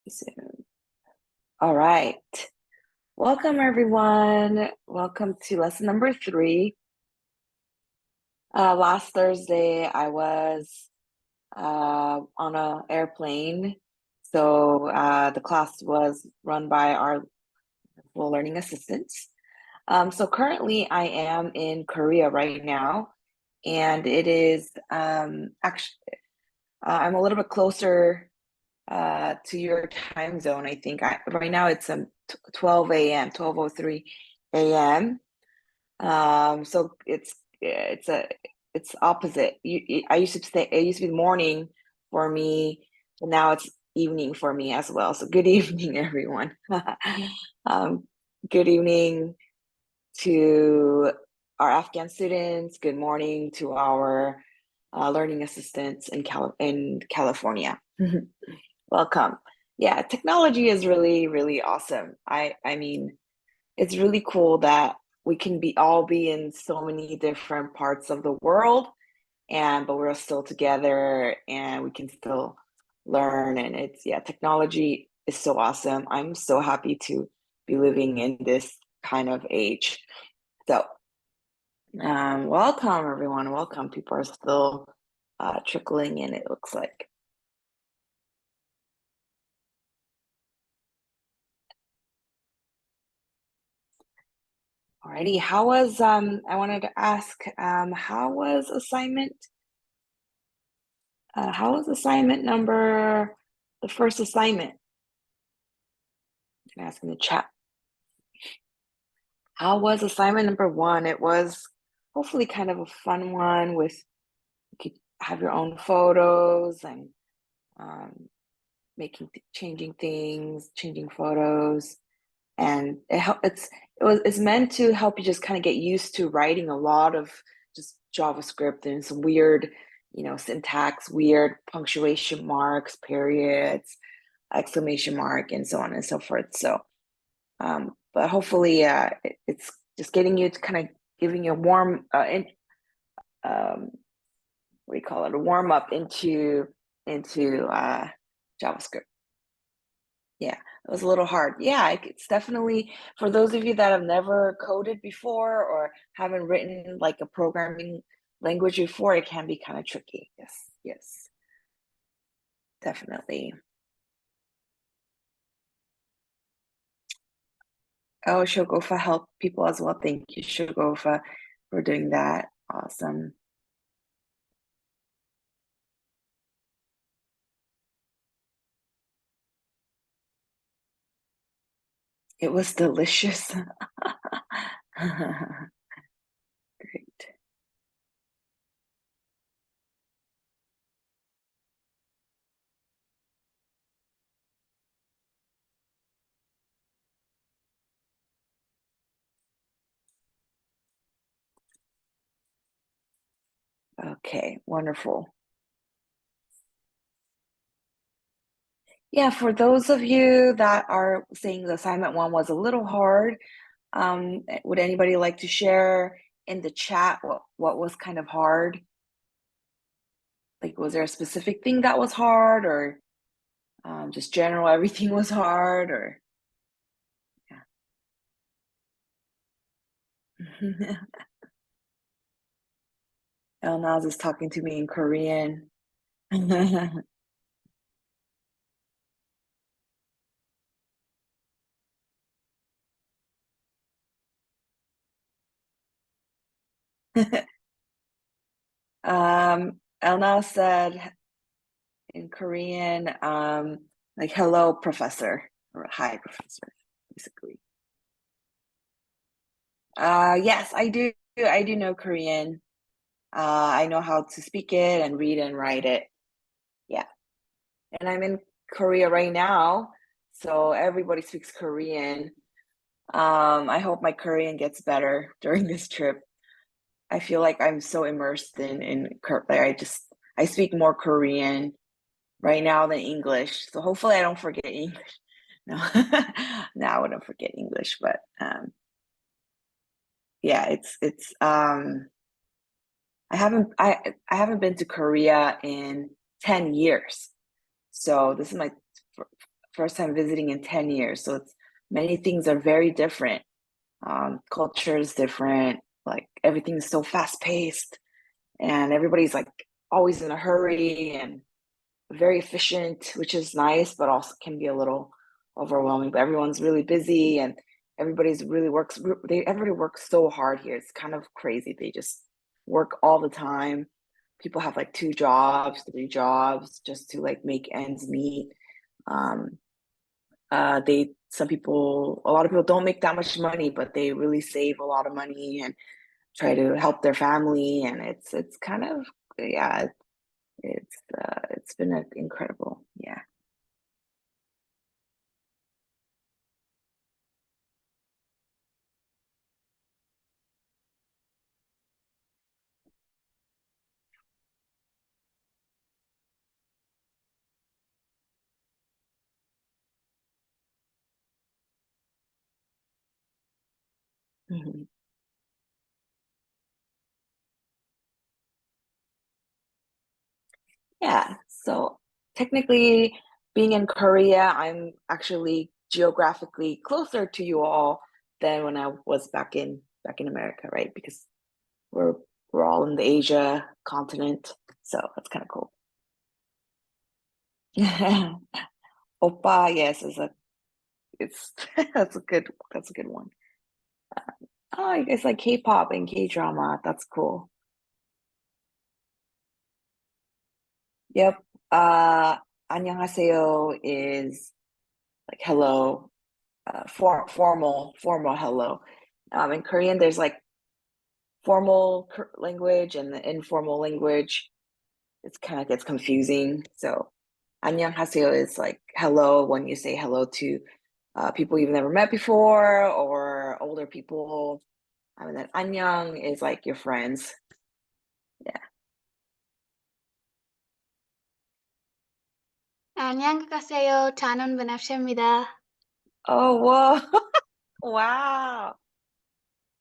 Zoom. All right. Welcome, everyone. Welcome to lesson number 3. Last Thursday, I was on an airplane. So the class was run by our learning assistants. So currently, I am in Korea right now, and it is actually, I'm a little bit closer to your time zone. I think right now it's 12 a.m., 12:03 a.m. So it's opposite. I used to say it used to be morning for me, and now it's evening for me as well. So good evening, everyone. um, good evening to our Afghan students. Good morning to our learning assistants in California. Welcome. Yeah, technology is really, really awesome. I mean, it's really cool that we can all be in so many different parts of the world, but we're still together and we can still learn. And technology is so awesome. I'm so happy to be living in this kind of age. So, welcome everyone. Welcome. People are still trickling in, it looks like. Alrighty, I wanted to ask, how was assignment number, the first assignment? You can ask in the chat. How was assignment number 1? It was hopefully kind of a fun one you could have your own photos and changing things, changing photos. And it's meant to help you just kind of get used to writing a lot of just JavaScript and some weird, syntax, weird punctuation marks, periods, exclamation mark, and so on and so forth. So, but hopefully, it's just getting you to kind of giving you a what do you call it, a warm up into JavaScript. Yeah, it was a little hard. Yeah, it's definitely for those of you that have never coded before or haven't written like a programming language before, it can be kind of tricky. Yes, definitely. Oh, Shogofa helped people as well. Thank you, Shogofa, for doing that. Awesome. It was delicious. Great. Okay, wonderful. Yeah, for those of you that are saying the assignment 1 was a little hard, would anybody like to share in the chat what was kind of hard? Like, was there a specific thing that was hard, or just general everything was hard, or yeah. Elnaz is talking to me in Korean. Elnaz said in Korean, like hello, professor, or hi, professor, basically. Yes, I do. I do know Korean. I know how to speak it and read and write it. Yeah. And I'm in Korea right now, so everybody speaks Korean. I hope my Korean gets better during this trip. I feel like I'm so immersed like I speak more Korean right now than English. So hopefully I don't forget English. No, no, I wouldn't forget English, but yeah, I haven't been to Korea in 10 years. So this is my first time visiting in 10 years. So it's many things are very different. Culture is different. Like everything's so fast paced and everybody's like always in a hurry and very efficient, which is nice, but also can be a little overwhelming. But everyone's really busy and everybody works so hard here. It's kind of crazy. They just work all the time. People have like two jobs, three jobs just to like make ends meet. Um, a lot of people don't make that much money, but they really save a lot of money and try to help their family. And it's kind of, yeah, it's been incredible. Yeah. Mhm. Yeah. So technically, being in Korea, I'm actually geographically closer to you all than when I was back in America, right? Because we're we're all in the Asia continent, so that's kind of cool. Oppa, yes, is a it's that's a good one. Oh, it's like K-pop and K-drama. That's cool. Yep. Uh, 안녕하세요 is like hello, formal hello. In Korean, there's like formal language and the informal language. It's kind of gets confusing. So, 안녕하세요 is like hello when you say hello to people you've never met before or older people. And then 안녕 is like your friends. Yeah. 안녕하세요. 저는 반갑습니다. Oh, whoa. Wow.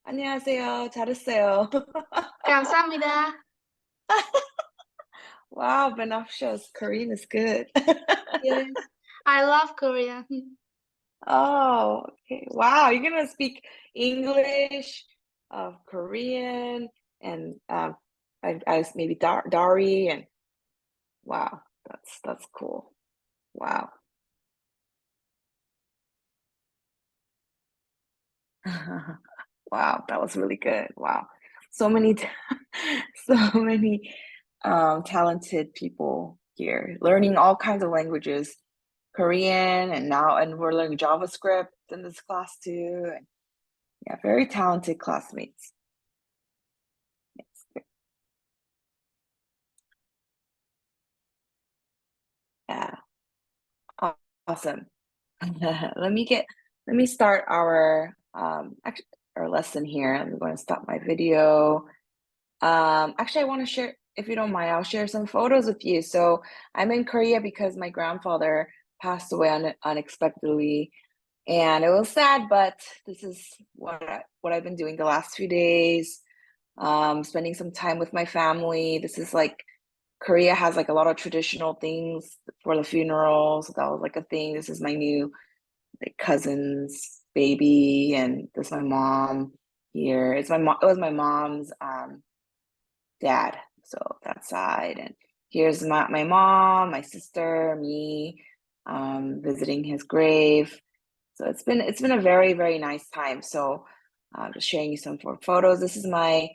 안녕하세요. 잘했어요. 감사합니다. Wow, Benafsha's Korean is good. Yes, I love Korea. Oh, okay. Wow, you're gonna speak English, Korean, and I maybe Dari and wow, that's cool. Wow. Wow, that was really good. Wow. So many so many talented people here learning all kinds of languages, Korean and we're learning JavaScript in this class too. And yeah, very talented classmates. Yeah, awesome. Let me get let me start our actually our lesson here. I'm going to stop my video. Actually, I want to share, if you don't mind, I'll share some photos with you. So I'm in Korea because my grandfather passed away unexpectedly, and it was sad, but this is what I've been doing the last few days. Spending some time with my family. This is like Korea has like a lot of traditional things for the funeral, so that was like a thing. This is my new like cousin's baby, and this is my mom here. It's my mom. It was my mom's dad, so that side. And here's my mom, my sister, me, visiting his grave. So it's been a very, very nice time. So just sharing you some photos. This is my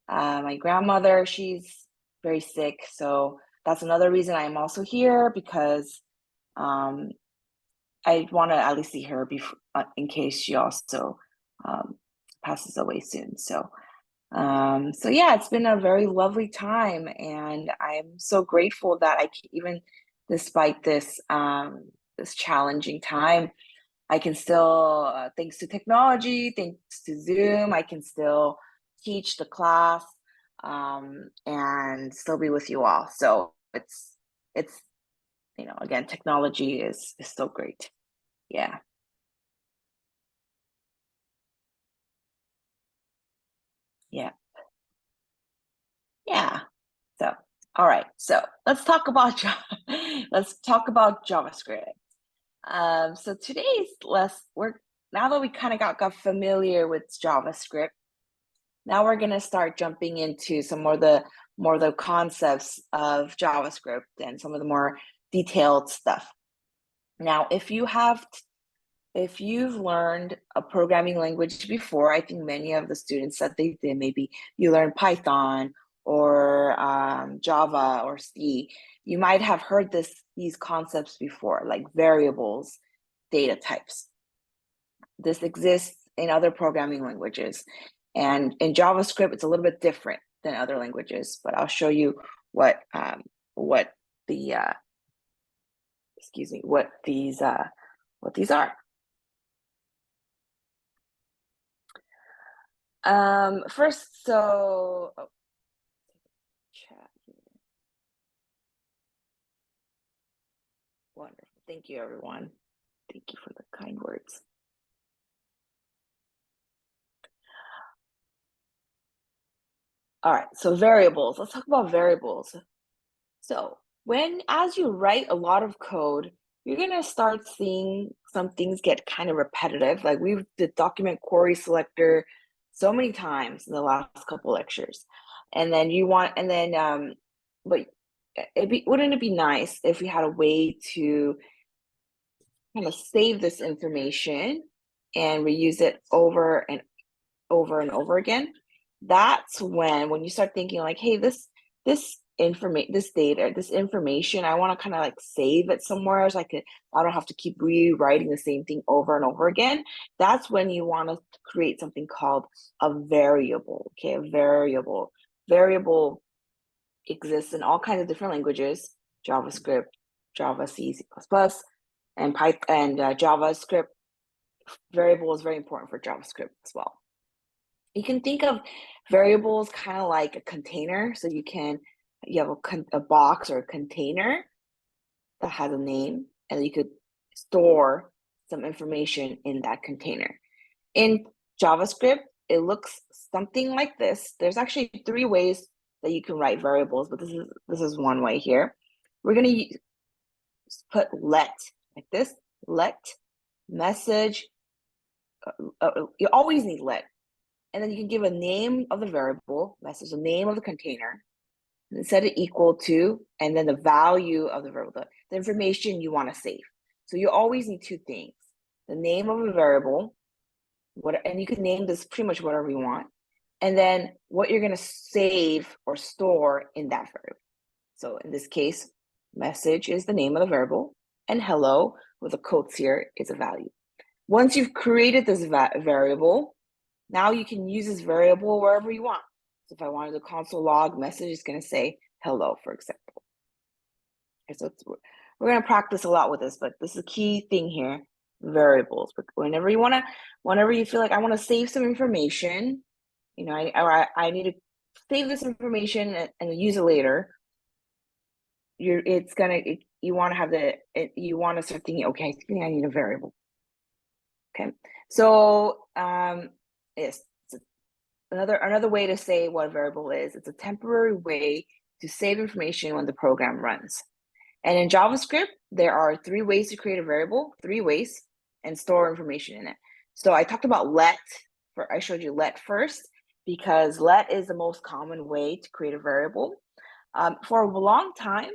grandmother. She's very sick, so that's another reason I'm also here because um, I want to at least see her before, in case she also um, passes away soon. So yeah, it's been a very lovely time, and I'm so grateful that even despite this challenging time, I can still, thanks to technology, thanks to Zoom, I can still teach the class and still be with you all. So it's again, technology is so great. Yeah, yeah, yeah. So all right, so let's talk about let's talk about JavaScript. So today's now that we kind of got familiar with JavaScript, now we're gonna start jumping into some more of the concepts of JavaScript and some of the more detailed stuff. Now, if you've learned a programming language before, I think many of the students that they did, maybe you learned Python or Java or C, you might have heard these concepts before, like variables, data types. This exists in other programming languages. And in JavaScript, it's a little bit different than other languages, but I'll show you what the what these are. First, chat here. Wonderful. Thank you, everyone. Thank you for the kind words. All right, so variables. Let's talk about variables. So as you write a lot of code, you're gonna start seeing some things get kind of repetitive. Like we've the document query selector so many times in the last couple lectures. And then but wouldn't it be nice if we had a way to kind of save this information and reuse it over and over again? That's when you start thinking like, hey, this information, I want to kind of like save it somewhere so I don't have to keep rewriting the same thing over and over again. That's when you want to create something called a variable. Okay, a variable exists in all kinds of different languages: JavaScript, Java, C, C++, and Python, and JavaScript. Variable is very important for JavaScript as well. You can think of variables kind of like a container. So you have a box or a container that has a name, and you could store some information in that container. In JavaScript, it looks something like this. There's actually 3 ways that you can write variables, but this is one way here. We're going to put let, like this, let message. You always need let. And then you can give a name of the variable, message the name of the container, and set it equal to, and then the value of the variable, the information you want to save. So you always need 2 things: the name of a variable, and you can name this pretty much whatever you want, and then what you're going to save or store in that variable. So in this case, message is the name of the variable, and hello with the quotes here is a value. Once you've created this variable, now you can use this variable wherever you want. So if I wanted the console log message, it's going to say hello, for example. Okay, so we're going to practice a lot with this, but this is a key thing here: variables. Whenever you feel like I want to save some information, I need to save this information and use it later. You want to start thinking, okay, I think I need a variable. Okay, so yes, another way to say what a variable is: it's a temporary way to save information when the program runs. And in JavaScript, there are 3 ways to create a variable, 3 ways, and store information in it. So I talked about I showed you let first, because let is the most common way to create a variable. For a long time,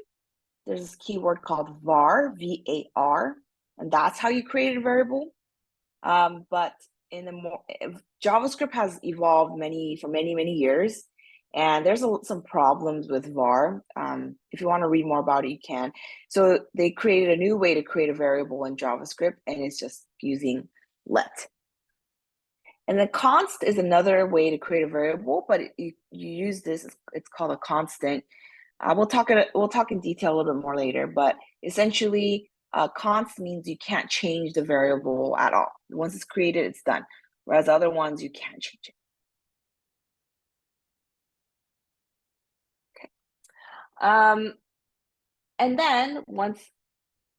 there's this keyword called var, V-A-R, and that's how you create a variable. But JavaScript has evolved for many years, and there's some problems with var. If you want to read more about it, you can. So they created a new way to create a variable in JavaScript, and it's just using let. And the const is another way to create a variable, but you use this. It's called a constant. We'll talk in detail a little bit more later, but essentially, const means you can't change the variable at all. Once it's created, it's done. Whereas other ones, you can't change it. Okay. And then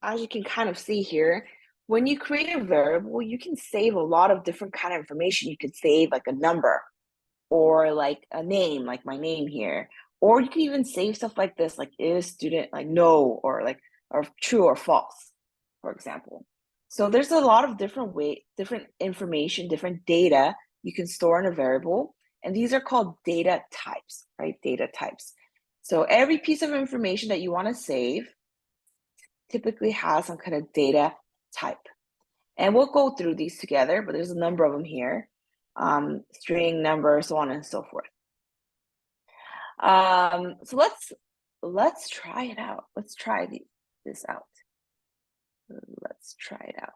as you can kind of see here, when you create a variable, you can save a lot of different kind of information. You could save like a number, or like a name, like my name here. Or you can even save stuff like this, like is student like no, or true or false, for example. So there's a lot of different information, different data you can store in a variable, and these are called data types, right? Data types. So every piece of information that you want to save typically has some kind of data type. And we'll go through these together, but there's a number of them here. String, number, so on and so forth. So let's try it out. Let's try this out. Let's try it out.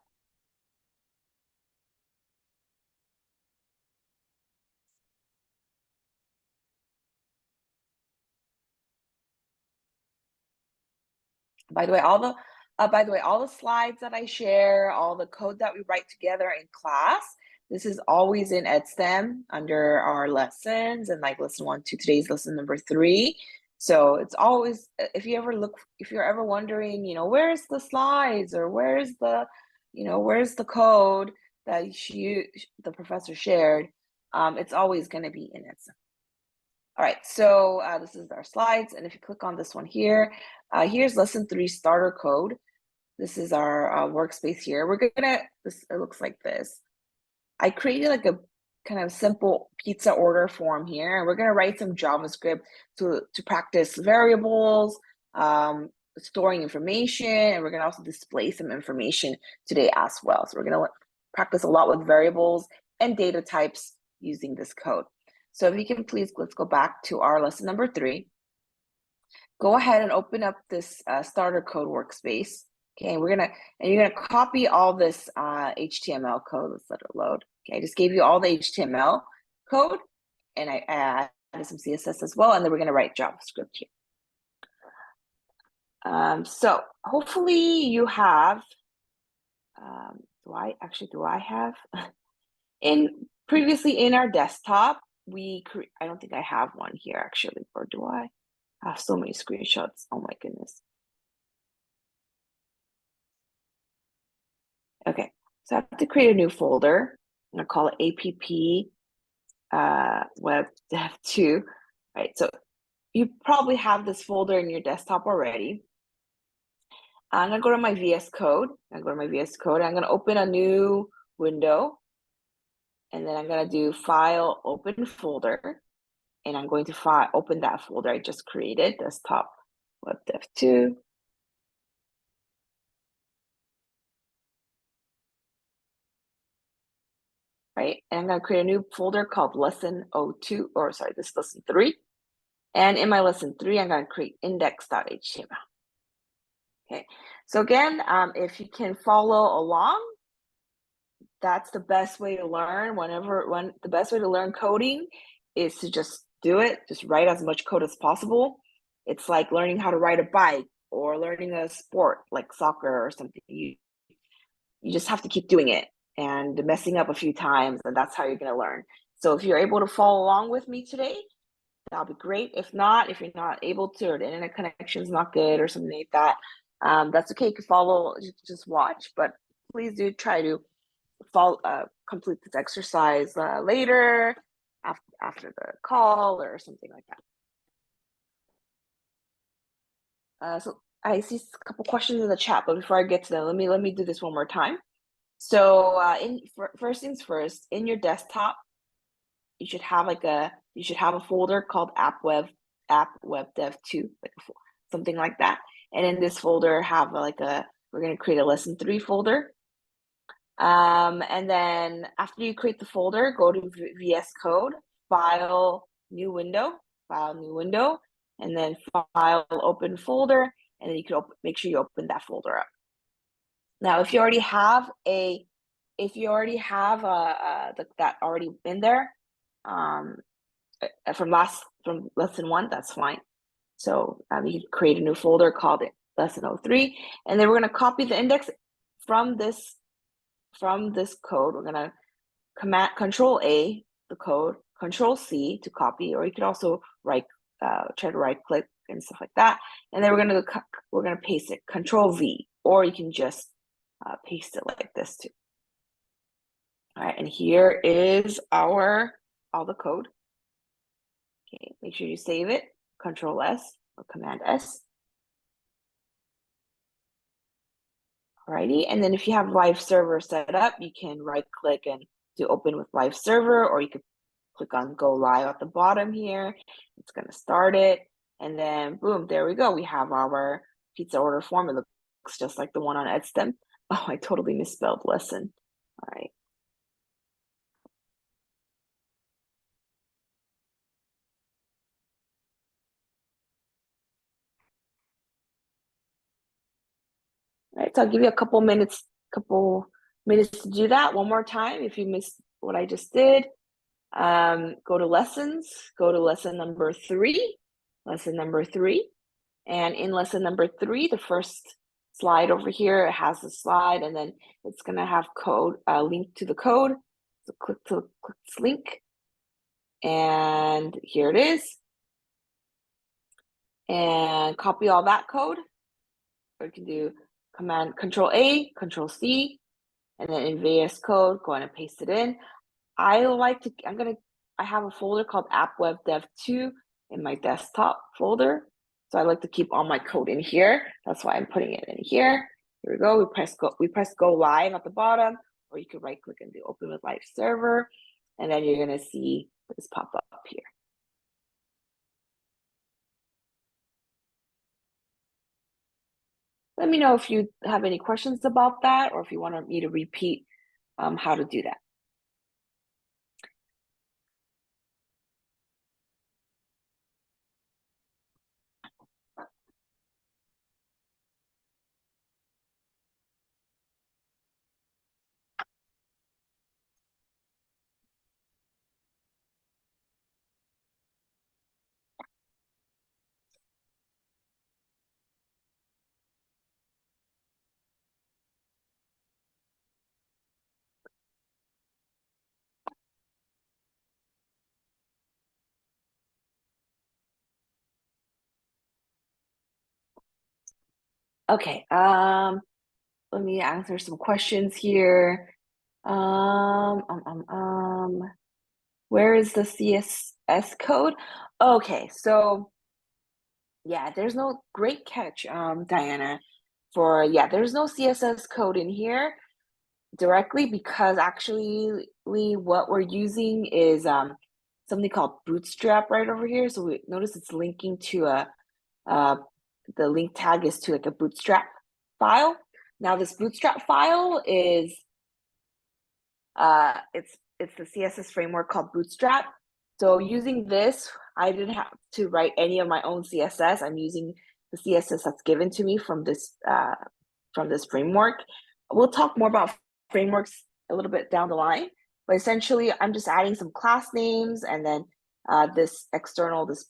By the way, all the slides that I share, all the code that we write together in class, this is always in EdStem under our lessons, and like lesson 1 to today's lesson number 3. So it's always, if you're ever wondering, where's the slides, or where's the code that the professor shared, it's always going to be in EdStem. All right, so this is our slides, and if you click on this one here, here's lesson 3 starter code. This is our workspace here. It looks like this. I created like a kind of simple pizza order form here, and we're gonna write some JavaScript to practice variables, storing information, and we're gonna also display some information today as well. So we're gonna practice a lot with variables and data types using this code. So if you can please, let's go back to our lesson number 3. Go ahead and open up this starter code workspace. Okay, you're gonna copy all this HTML code. Let's let it load. Okay, I just gave you all the HTML code, and I added some CSS as well, and then we're gonna write JavaScript here. So hopefully you have. Do I have? Previously in our desktop, I don't think I have one here actually, or do I? I have so many screenshots. Oh my goodness. Okay, so I have to create a new folder. I'm gonna call it app web dev 2. Right, so you probably have this folder in your desktop already. I'm gonna go to my VS Code. I'm gonna open a new window, and then I'm gonna do File, Open Folder, and I'm going to open that folder I just created, desktop web dev 2. Right, and I'm gonna create a new folder called lesson 02, or sorry, this is lesson 3. And in my lesson 3, I'm gonna create index.html. Okay, so again, if you can follow along, that's the best way to learn. The best way to learn coding is to just do it, just write as much code as possible. It's like learning how to ride a bike or learning a sport like soccer or something. You just have to keep doing it and messing up a few times, and that's how you're gonna learn. So if you're able to follow along with me today, that'll be great. If you're not able to, or the internet connection is not good or something like that, that's okay. You can follow, just watch, but please do try to complete this exercise later after the call or something like that. So I see a couple questions in the chat, but before I get to them, let me do this one more time. So first things first, in your desktop, you should have a folder called app web dev 2, something like that. And in this folder we're going to create a lesson 3 folder. And then after you create the folder, go to VS Code, file, new window, and then file, open folder, and then you can make sure you open that folder up. Now, if you already have that already in there, from lesson 1, that's fine. So you can create a new folder called lesson 03, and then we're going to copy the index from this code. We're going to Control A the code, Control C to copy, or you could also try to right click and stuff like that. And then we're going to paste it, Control V, or you can just paste it like this too. All right, and here is all the code. Okay, make sure you save it, Control S or Command S. Alrighty, and then if you have live server set up, you can right click and do open with live server, or you could click on go live at the bottom here. It's gonna start it, and then boom, there we go. We have our pizza order form. It looks just like the one on Edstem. Oh, I totally misspelled lesson. All right. All right, so I'll give you a couple minutes to do that one more time. If you missed what I just did, go to lessons, go to lesson number 3, and in lesson number 3, the first slide over here, it has the slide, and then it's gonna have code, link to the code. So click this link, and here it is, and copy all that code. Or you can do Command Control A, Control C, and then in VS Code, go ahead and paste it in. I have a folder called App Web Dev 2 in my desktop folder. So I like to keep all my code in here. That's why I'm putting it in here. Here we go. We press go live at the bottom, or you can right click and do open with live server. And then you're gonna see this pop up here. Let me know if you have any questions about that, or if you want me to repeat how to do that. Okay, let me answer some questions here. Where is the CSS code? Okay, so yeah, there's no great catch, Diana. There's no CSS code in here directly, because actually what we're using is something called Bootstrap right over here. So we notice it's linking to the link tag is to like a Bootstrap file. Now this Bootstrap file is it's the CSS framework called Bootstrap. So using this, I didn't have to write any of my own CSS. I'm using the CSS that's given to me from this framework. We'll talk more about frameworks a little bit down the line, but essentially I'm just adding some class names, and then this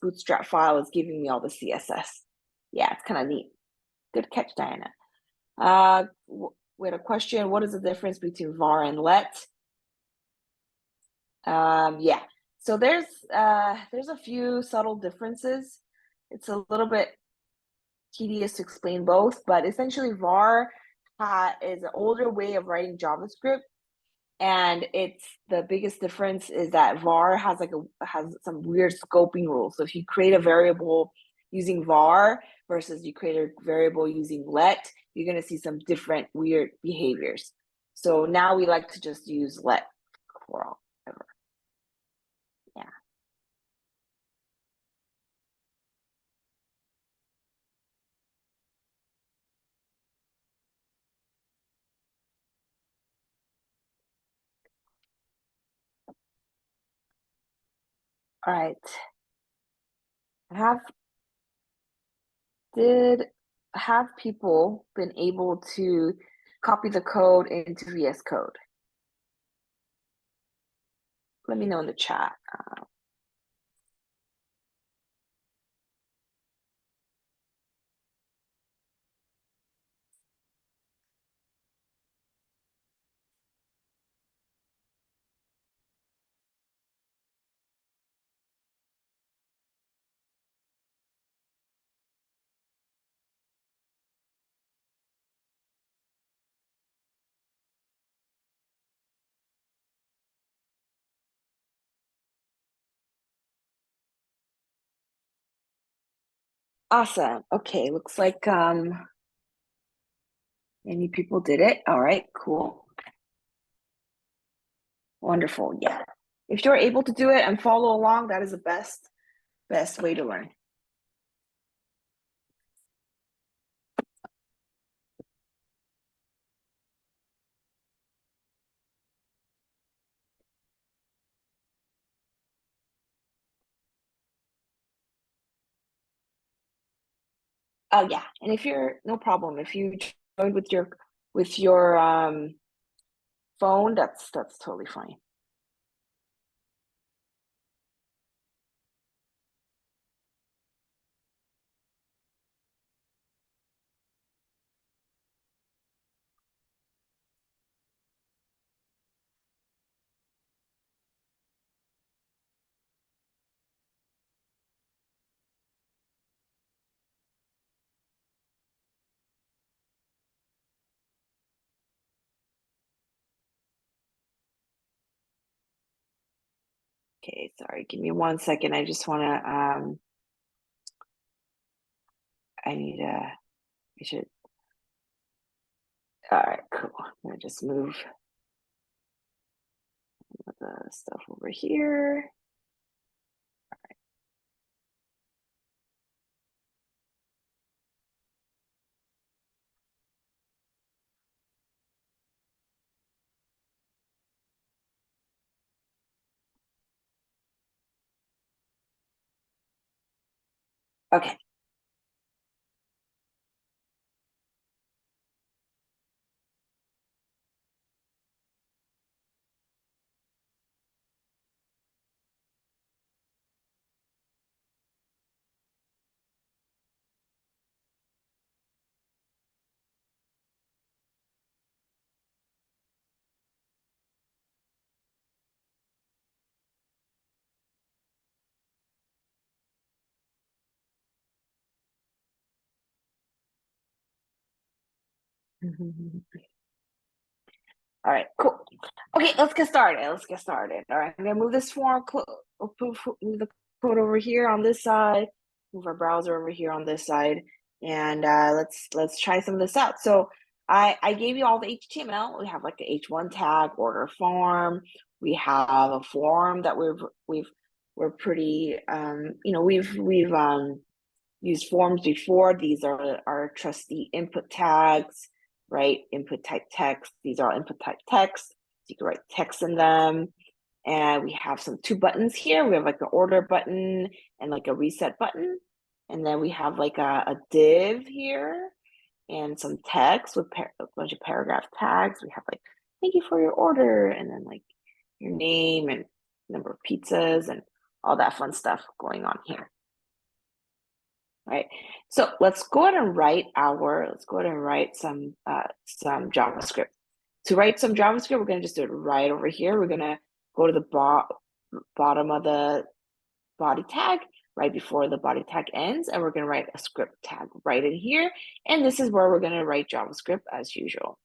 Bootstrap file is giving me all the CSS. Yeah, it's kind of neat. Good catch, Diana. We had a question: what is the difference between var and let? Yeah, so there's a few subtle differences. It's a little bit tedious to explain both, but essentially var is an older way of writing JavaScript, and it's the biggest difference is that var has some weird scoping rules. So if you create a variable using var versus you create a variable using let, you're going to see some different weird behaviors. So now we like to just use let for all. Yeah. All right. Have did have people been able to copy the code into VS Code? Let me know in the chat. Awesome. Okay, looks like Any people did it? All right, cool. Wonderful. Yeah. If you're able to do it and follow along, that is the best way to learn. Oh yeah. And if you're no problem, if you joined with your phone, that's totally fine. Okay, sorry, give me 1 second. I just wanna I need I should all right, cool. I'm gonna just move the stuff over here. Okay. All right, cool. Okay, let's get started. Let's get started. All right, I'm gonna move this form, move the code over here on this side, move our browser over here on this side, and let's try some of this out. So I gave you all the HTML. We have like the H1 tag, order form. We have a form that we're pretty we've used forms before. These are our trusty input tags, right? Input type text. These are input type text. You can write text in them. And we have some two buttons here. We have like an order button and like a reset button. And then we have like a div here and some text with a bunch of paragraph tags. We have like, thank you for your order. And then like your name and number of pizzas and all that fun stuff going on here. Right. So let's go ahead and write some JavaScript. To write some JavaScript, we're going to just do it right over here. We're going to go to the bottom of the body tag right before the body tag ends, and we're going to write a script tag right in here. And this is where we're going to write JavaScript as usual.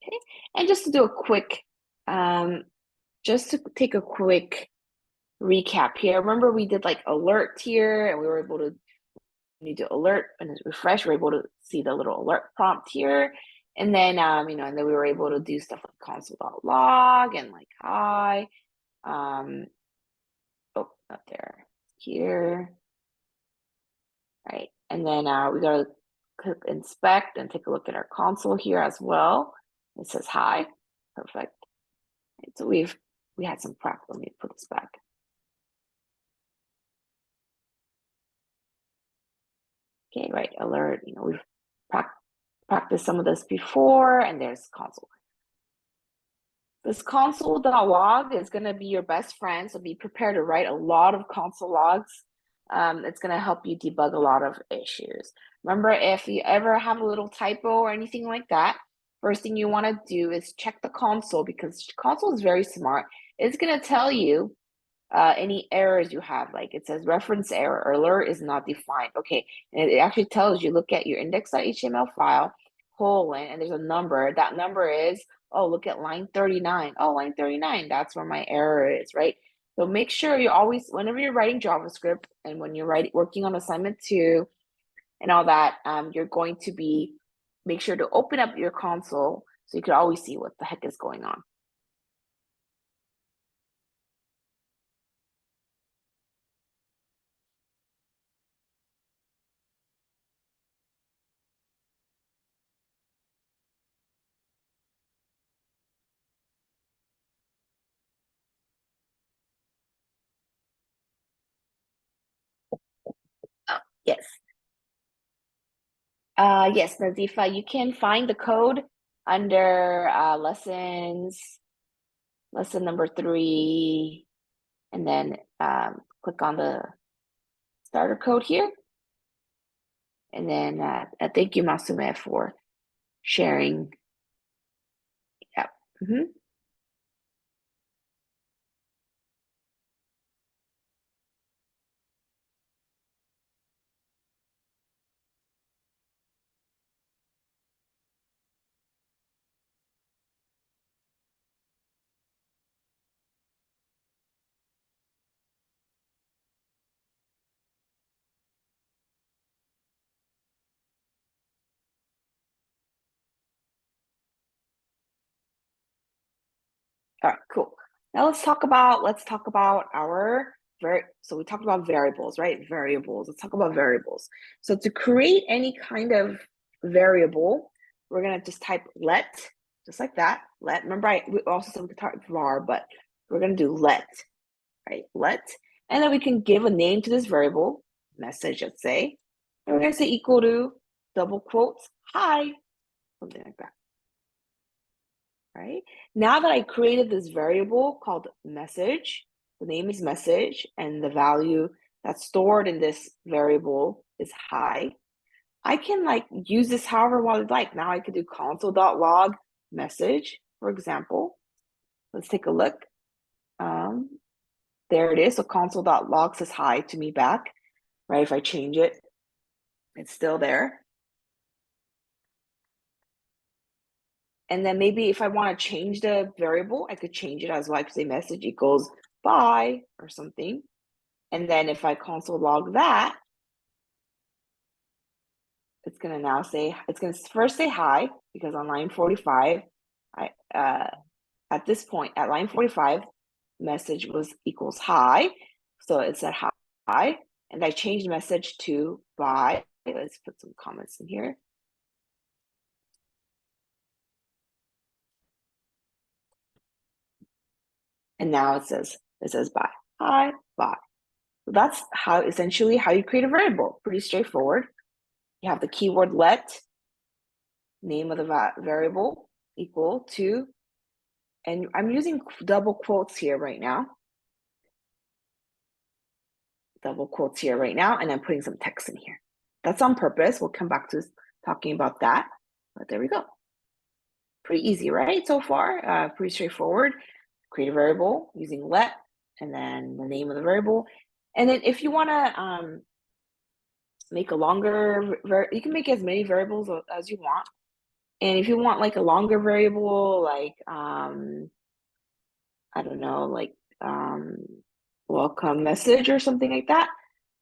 Okay. And just to do a quick, just to take a quick recap here. Remember we did like alert here and we were able to need to alert and refresh. We're able to see the little alert prompt here. And then, and then we were able to do stuff like console.log and like hi. Oh, not there, here. Right. And then we got to click inspect and take a look at our console here as well. It says hi. Perfect. Right, so we had some practice. Let me put this back. Okay, right, alert, we've practiced some of this before, and there's console. This console.log is going to be your best friend, so be prepared to write a lot of console logs. It's going to help you debug a lot of issues. Remember, if you ever have a little typo or anything like that, first thing you want to do is check the console, because console is very smart. It's going to tell you any errors you have. Like it says reference error, alert is not defined. Okay, and it actually tells you, look at your index.html file, colon, and there's a number. That number is, oh, look at line 39. Oh, line 39, that's where my error is, right? So make sure you always, whenever you're writing JavaScript and when you're working on assignment 2, and all that, you're going to make sure to open up your console so you can always see what the heck is going on. Yes. Yes, Nazifa, you can find the code under lesson number 3, and then click on the starter code here. And then thank you, Masume, for sharing. Yep. All right, cool. Now let's talk about our so we talked about variables, right? Variables. Let's talk about variables. So to create any kind of variable, we're gonna just type let, just like that. Let. Remember, we also said we could type var, but we're gonna do let, right? Let, and then we can give a name to this variable, message, let's say, and we're gonna say equal to double quotes, hi, something like that. Right? Now that I created this variable called message, the name is message, and the value that's stored in this variable is hi. I can use this however I'd like. Now I could do console.log message, for example. Let's take a look. There it is. So console.log says hi to me back, right? If I change it, it's still there. And then maybe if I want to change the variable, I could change it as well. I could say message equals bye or something. And then if I console log that, it's going to now say, it's going to first say hi, because on line 45, at this point, at line 45, message was equals hi. So it said hi, and I changed message to bye. Let's put some comments in here. And now it says bye, hi, bye. So that's essentially how you create a variable. Pretty straightforward. You have the keyword let, name of the variable equal to, and I'm using double quotes here right now. Double quotes here right now, and I'm putting some text in here. That's on purpose. We'll come back to talking about that, but there we go. Pretty easy, right? So far, pretty straightforward. Create a variable using let, and then the name of the variable. And then if you want to make a longer, you can make as many variables as you want. And if you want like a longer variable, like I don't know, like welcome message or something like that,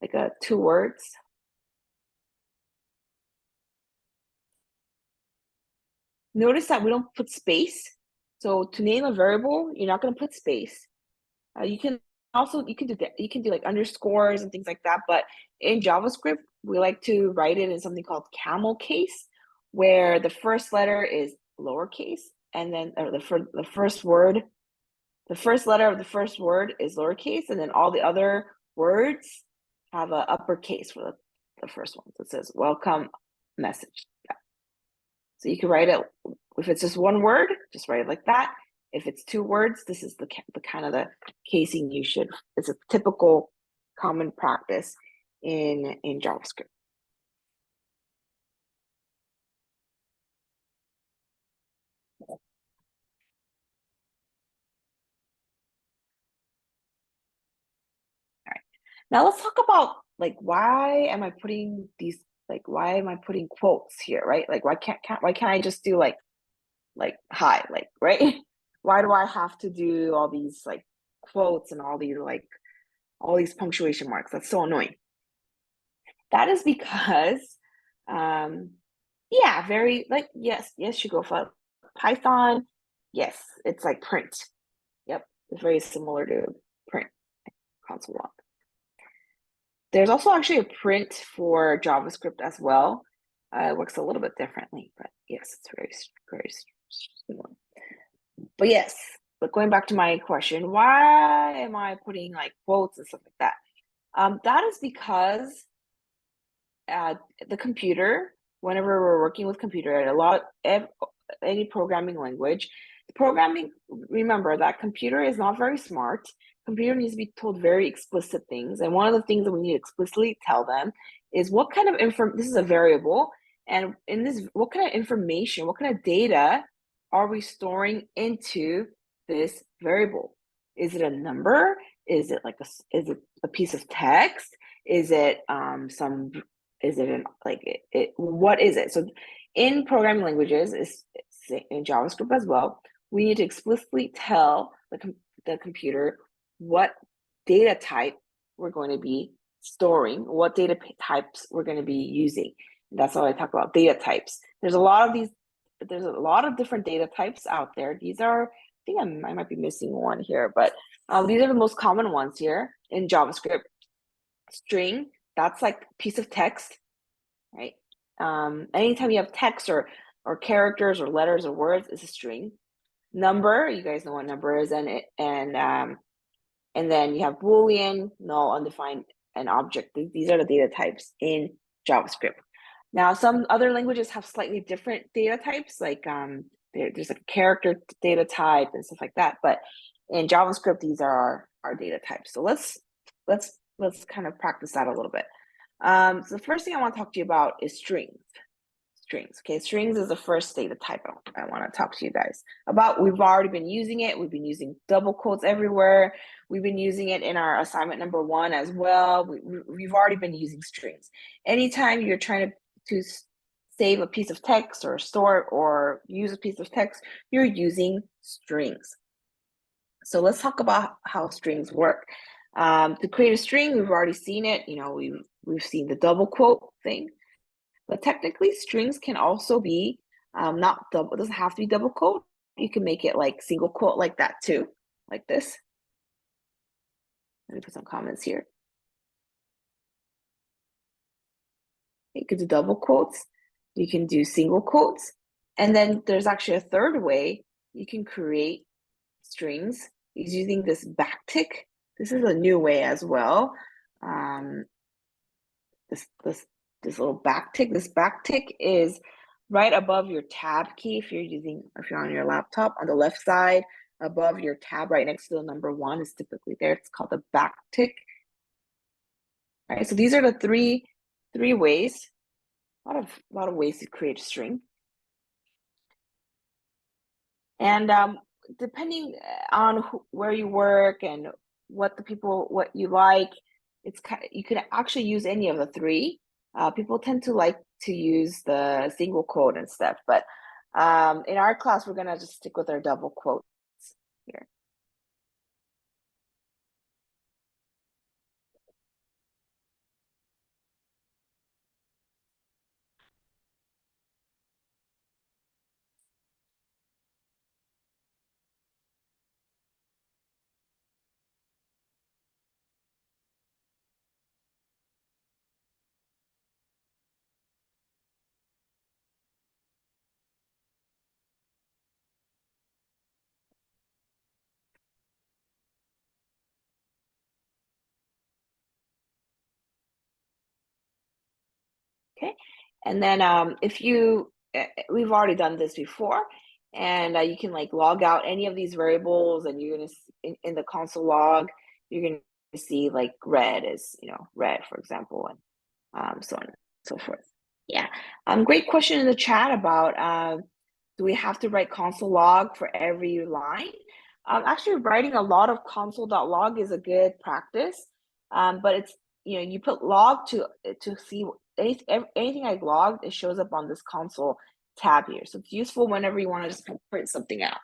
like 2 words. Notice that we don't put space. So to name a variable, you're not going to put space. You can do that. You can do like underscores and things like that. But in JavaScript, we like to write it in something called camel case, where the first letter is lowercase, and then the first letter of the first word is lowercase, and then all the other words have an uppercase for the first one. So it says welcome message. Yeah. So you can write it, if it's just one word, just write it like that. If it's 2 words, this is the kind of the casing you should, it's a typical common practice in JavaScript. All right. Now let's talk about like why am I putting quotes here, right? Like why can't I just do like hi, like, right? Why do I have to do all these like quotes and all these punctuation marks? That's so annoying. That is because Yeah, very like yes, you go for Python. Yes, it's like print. Yep, it's very similar to print console log. There's also actually a print for JavaScript as well. It works a little bit differently, but yes, it's very similar. But yes, but going back to my question, why am I putting like quotes and stuff like that? That is because uh, the computer, whenever we're working with computer, any programming language, remember that computer is not very smart. Computer needs to be told very explicit things. And one of the things that we need to explicitly tell them is what kind of this is a variable. And in this, what kind of information, what kind of data are we storing into this variable? Is it a number? Is it is it a piece of text? Is it some is it what is it? So in programming languages, in JavaScript as well, we need to explicitly tell the computer what data type we're going to be storing, what data types we're going to be using. And that's why I talk about data types. There's a lot of different data types out there. These are, I think I might be missing one here, but these are the most common ones here in JavaScript. String, that's like piece of text, right? Anytime you have text or characters or letters or words, it's a string. Number, you guys know what number is, and then you have Boolean, null, undefined, and object. These are the data types in JavaScript. Now, some other languages have slightly different data types, like there's a character data type and stuff like that. But in JavaScript, these are our data types. So let's kind of practice that a little bit. So the first thing I want to talk to you about is strings. Okay, strings is the first data type I want to talk to you guys about. We've already been using it. We've been using double quotes everywhere. We've been using it in our assignment number 1 as well. We've already been using strings. Anytime you're trying to save a piece of text or store or use a piece of text, you're using strings. So let's talk about how strings work. To create a string, we've already seen it. You know, we've seen the double quote thing. But technically, strings can also be not double. It doesn't have to be double quote. You can make it like single quote like that too, like this. Let me put some comments here. You can do double quotes. You can do single quotes. And then there's actually a third way you can create strings is using this backtick. This is a new way as well. This little backtick. This backtick is right above your tab key if you're on your laptop on the left side above your tab right next to the number 1 is typically there. It's called the backtick. All right, so these are the three ways. A lot of ways to create a string. And depending on where you work and what you like, you could actually use any of the three. People tend to like to use the single quote and stuff, but in our class, we're gonna just stick with our double quotes here. Okay, and then if we've already done this before, and you can like log out any of these variables, and you're gonna in the console log, you're gonna see like red is red, for example, and so on and so forth. Yeah, great question in the chat about do we have to write console log for every line? Actually, writing a lot of console.log is a good practice, but it's you put log to see anything I logged, it shows up on this console tab here. So it's useful whenever you want to just print something out.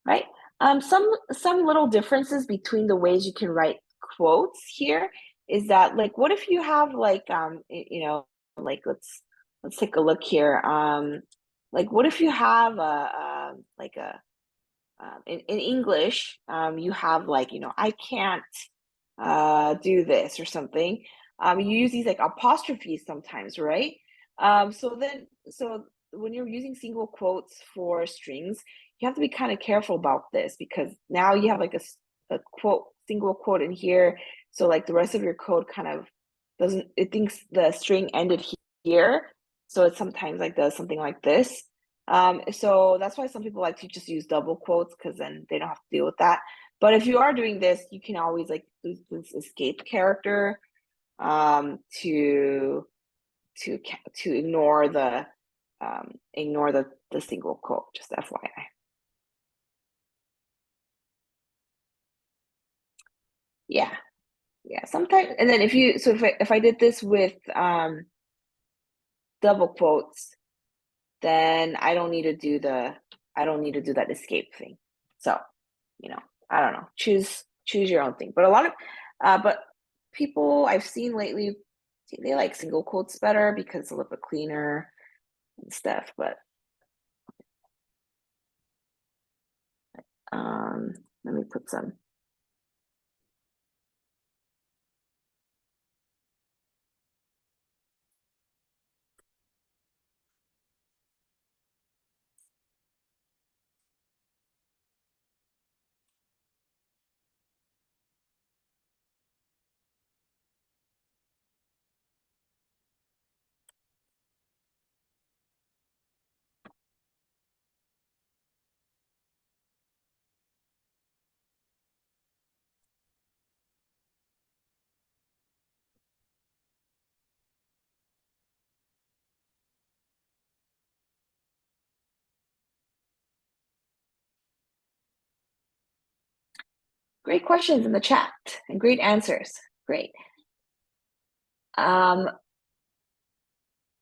right? Some little differences between the ways you can write quotes here is that like what if you have like like let's take a look here. Like what if you have a like a in English, you have like, I can't do this or something. You use these like apostrophes sometimes, right? So when you're using single quotes for strings, you have to be kind of careful about this because now you have like a quote, single quote in here. So like the rest of your code kind of doesn't, it thinks the string ended here. So it sometimes like does something like this. So that's why some people like to just use double quotes because then they don't have to deal with that. But if you are doing this, you can always like use this escape character to ignore the single quote, just FYI. Yeah, yeah. Sometimes, and then if I did this with double quotes, then I don't need to do that escape thing. So, I don't know. Choose your own thing. But but people I've seen lately, they like single quotes better because it's a little bit cleaner and stuff. But let me put some. Great questions in the chat and great answers. Great. Um,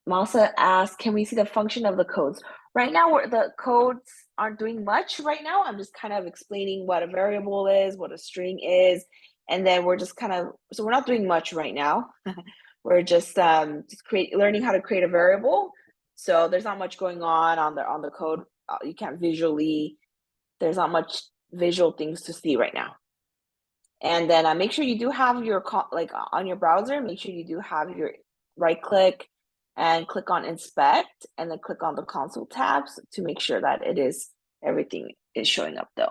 Malsa asked, can we see the function of the codes? Right now, the codes aren't doing much right now. I'm just kind of explaining what a variable is, what a string is, and then we're just so we're not doing much right now. We're just learning how to create a variable. So there's not much going on the code. You can't there's not much visual things to see right now. And then make sure you do have your on your browser, make sure you do have your right click and click on inspect and then click on the console tabs to make sure that everything is showing up though.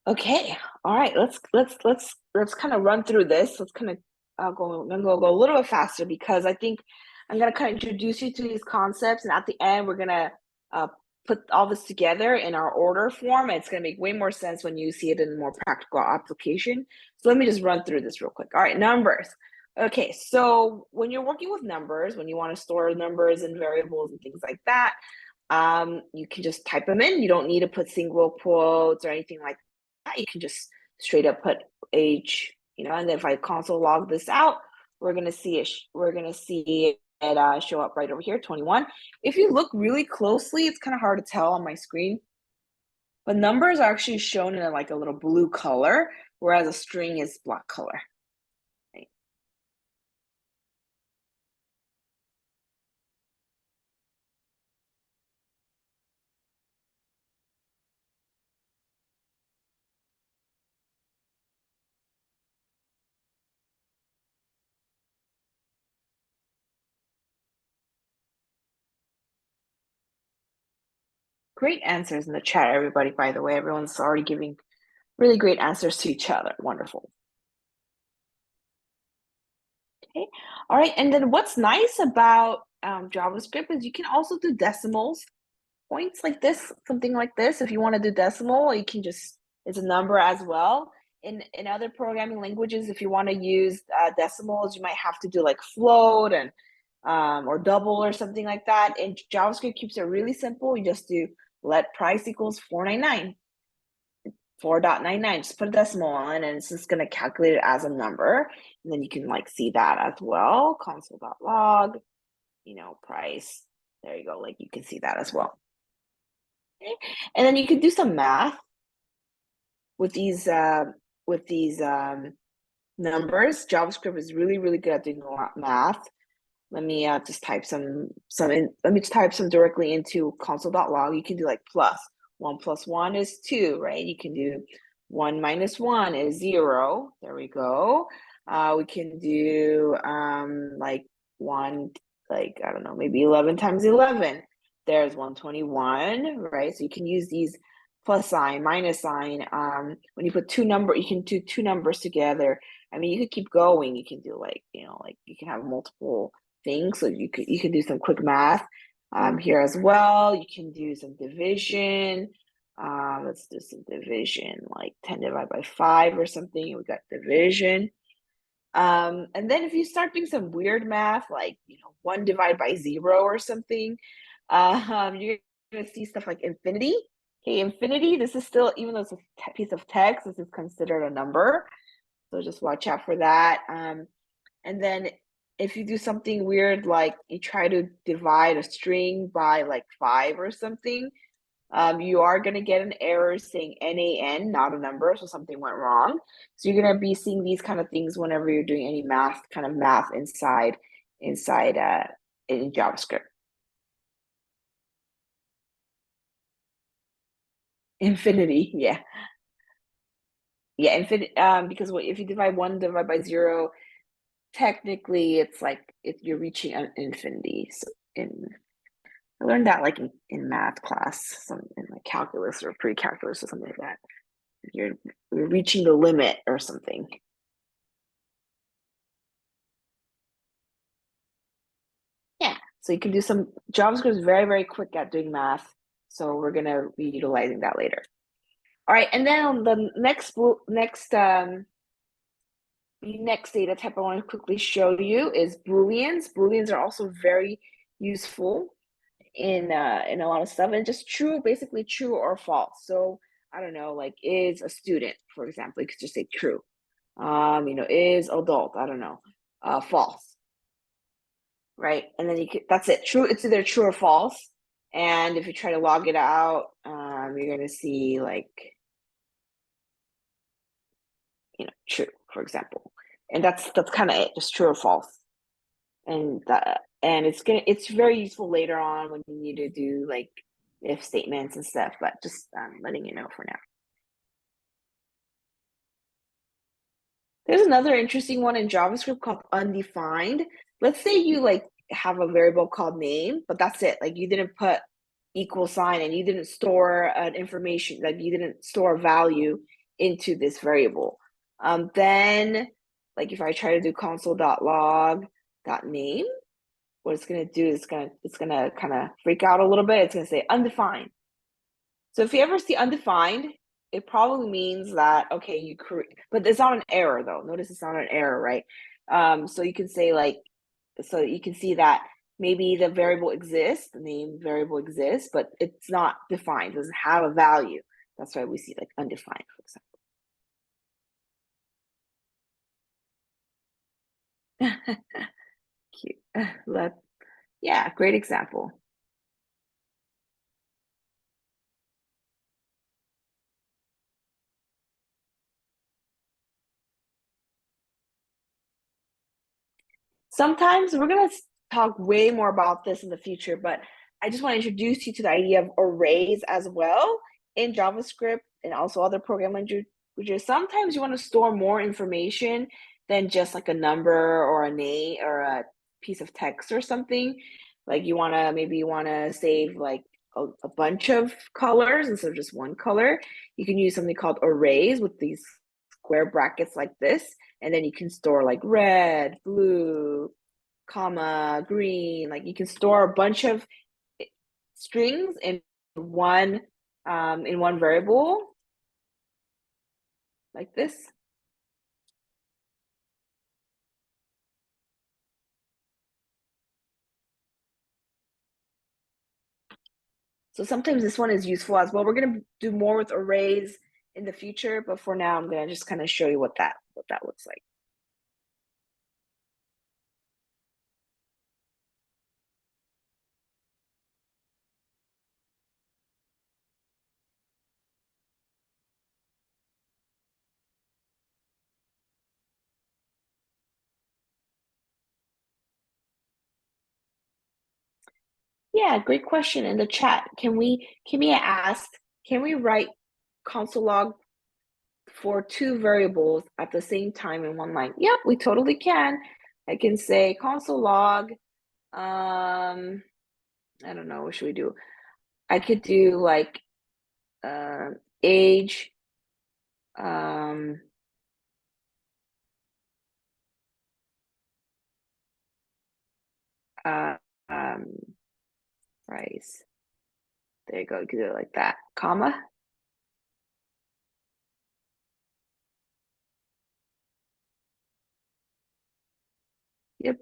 Okay, all right. Let's kind of run through this. Let's kind of I'm gonna go a little bit faster because I think I'm gonna kind of introduce you to these concepts, and at the end we're gonna put all this together in our order form. And it's gonna make way more sense when you see it in more practical application. So let me just run through this real quick. All right, numbers. Okay, so when you're working with numbers, when you want to store numbers and variables and things like that, you can just type them in. You don't need to put single quotes or anything like you can just straight up put age, and then if I console log this out, we're gonna see it show up right over here, 21. If you look really closely, it's kind of hard to tell on my screen, but numbers are actually shown in like a little blue color, whereas a string is black color. Right? Great answers in the chat, everybody, by the way. Everyone's already giving really great answers to each other. Wonderful. Okay. All right. And then what's nice about JavaScript is you can also do decimals, points like this, something like this. If you want to do decimal, you can just, it's a number as well. In other programming languages, if you want to use decimals, you might have to do like float and or double or something like that. And JavaScript keeps it really simple. You just do let price equals 499. 4.99, just put a decimal on, and it's just going to calculate it as a number. And then you can like see that as well. Console.log, price. There you go. Like you can see that as well. Okay. And then you can do some math with these numbers. JavaScript is really, really good at doing math. Let me just type some in. Let me type some directly into console.log. You can do like plus. 1 plus 1 is 2, right? You can do 1 minus 1 is 0. There we go. We can do like 1, like, I don't know, maybe 11 times 11. There's 121, right? So you can use these plus sign, minus sign. When you put you can do two numbers together. I mean, you could keep going. You can do like, you can have multiple things. So you can do some quick math here as well. You can do some division. Let's do some division, like 10 divided by 5 or something. We got division. And then if you start doing some weird math, like 1 divided by 0 or something, you're gonna see stuff like infinity. Okay, infinity, this is still, even though it's a piece of text, this is considered a number. So just watch out for that. And then if you do something weird, like you try to divide a string by like 5 or something, you are going to get an error saying NaN, not a number, so something went wrong. So you're going to be seeing these kind of things whenever you're doing any math inside in JavaScript. Infinity, yeah. Yeah, infinity, because if you divide 1 divided by 0, technically it's like you're reaching an infinity. So I learned that like in math class, in like calculus or pre-calculus or something like that. You're reaching the limit or something. Yeah, so you can do some, JavaScript is very, very quick at doing math. So we're gonna be utilizing that later. All right, and then on the next data type I want to quickly show you is Booleans. Booleans are also very useful in a lot of stuff, and just basically true or false. So I don't know, like is a student, for example, you could just say true. Is adult, I don't know, false, right? And then that's it. True, it's either true or false. And if you try to log it out, you're gonna see like, true, for example. And that's kind of it, just true or false. And it's very useful later on when you need to do like if statements and stuff, but just letting you know for now. There's another interesting one in JavaScript called undefined. Let's say you like have a variable called name, but that's it. Like you didn't put equal sign and you didn't store an information, like you didn't store a value into this variable. Then like if I try to do console.log.name, what it's gonna do is it's gonna kind of freak out a little bit. It's gonna say undefined. So if you ever see undefined, it probably means that, okay, but it's not an error though. Notice it's not an error, right? So you can say like, so you can see that maybe the variable exists, the name variable exists, but it's not defined, doesn't have a value. That's why we see like undefined, for example. Cute. Yeah, great example. Sometimes we're going to talk way more about this in the future, but I just want to introduce you to the idea of arrays as well in JavaScript and also other programming languages. Sometimes you want to store more information than just like a number or a name or a piece of text or something. Like you want to save like a bunch of colors instead of just one color. You can use something called arrays with these square brackets like this, and then you can store like red, blue, comma, green. Like you can store a bunch of strings in one variable, like this. So sometimes this one is useful as well. We're going to do more with arrays in the future, but for now, I'm going to just kind of show you what that looks like. Yeah, great question in the chat. Kimia asked, can we write console log for two variables at the same time in one line? Yep, we totally can. I can say console log, I don't know, what should we do? I could do like age, uh, um, price. There you go, you can do it like that, comma. Yep.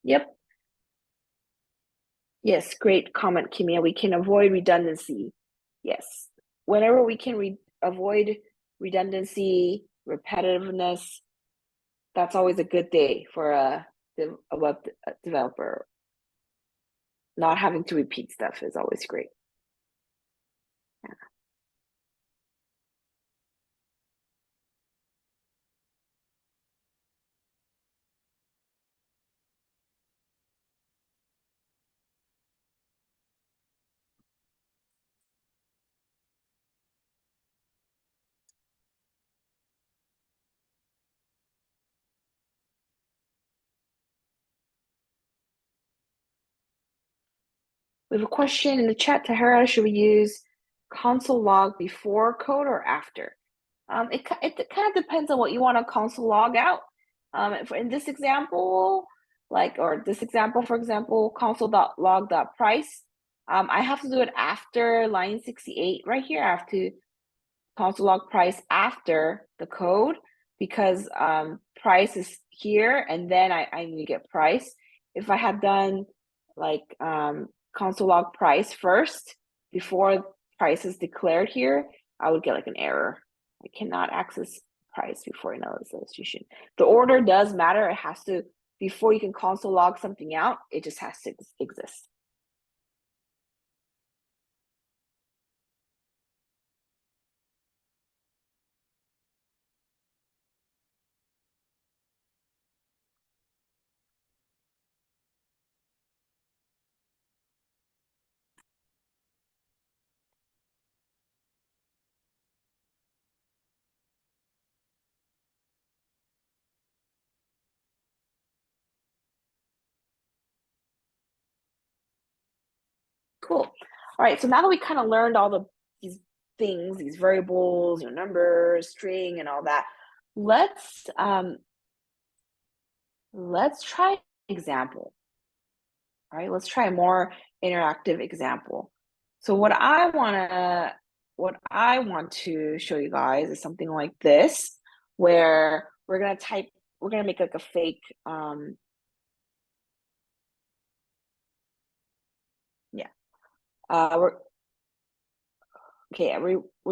Yep. Yes, great comment, Kimia. We can avoid redundancy. Yes. Whenever we can avoid redundancy, repetitiveness, that's always a good day for a web developer. Not having to repeat stuff is always great. Yeah. We have a question in the chat, Tahara. Should we use console log before code or after? It kind of depends on what you want to console log out. In this example, for example, console.log.price, I have to do it after line 68 right here. I have to console log price after the code because price is here and then I need to get price. If I had done like console log price first before price is declared here, I would get like an error. I cannot access price before I know this illustration. The order does matter. It has to, before you can console log something out, it just has to exist. Cool. All right, so now that we kind of learned all these things, these variables, numbers, string, and all that, let's try example. All right, let's try a more interactive example. So what I want to show you guys is something like this, where we're gonna make like a fake we're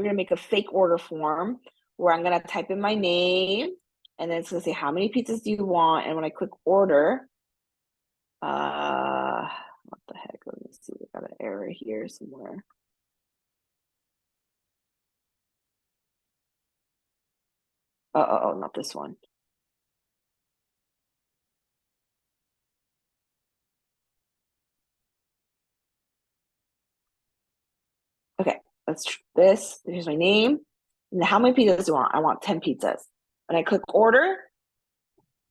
gonna make a fake order form where I'm gonna type in my name and then it's gonna say how many pizzas do you want, and when I click order, what the heck, let me see, we got an error here somewhere. Oh, not this one. Okay, let's try this. Here's my name. And how many pizzas do I want? I want 10 pizzas. When I click order,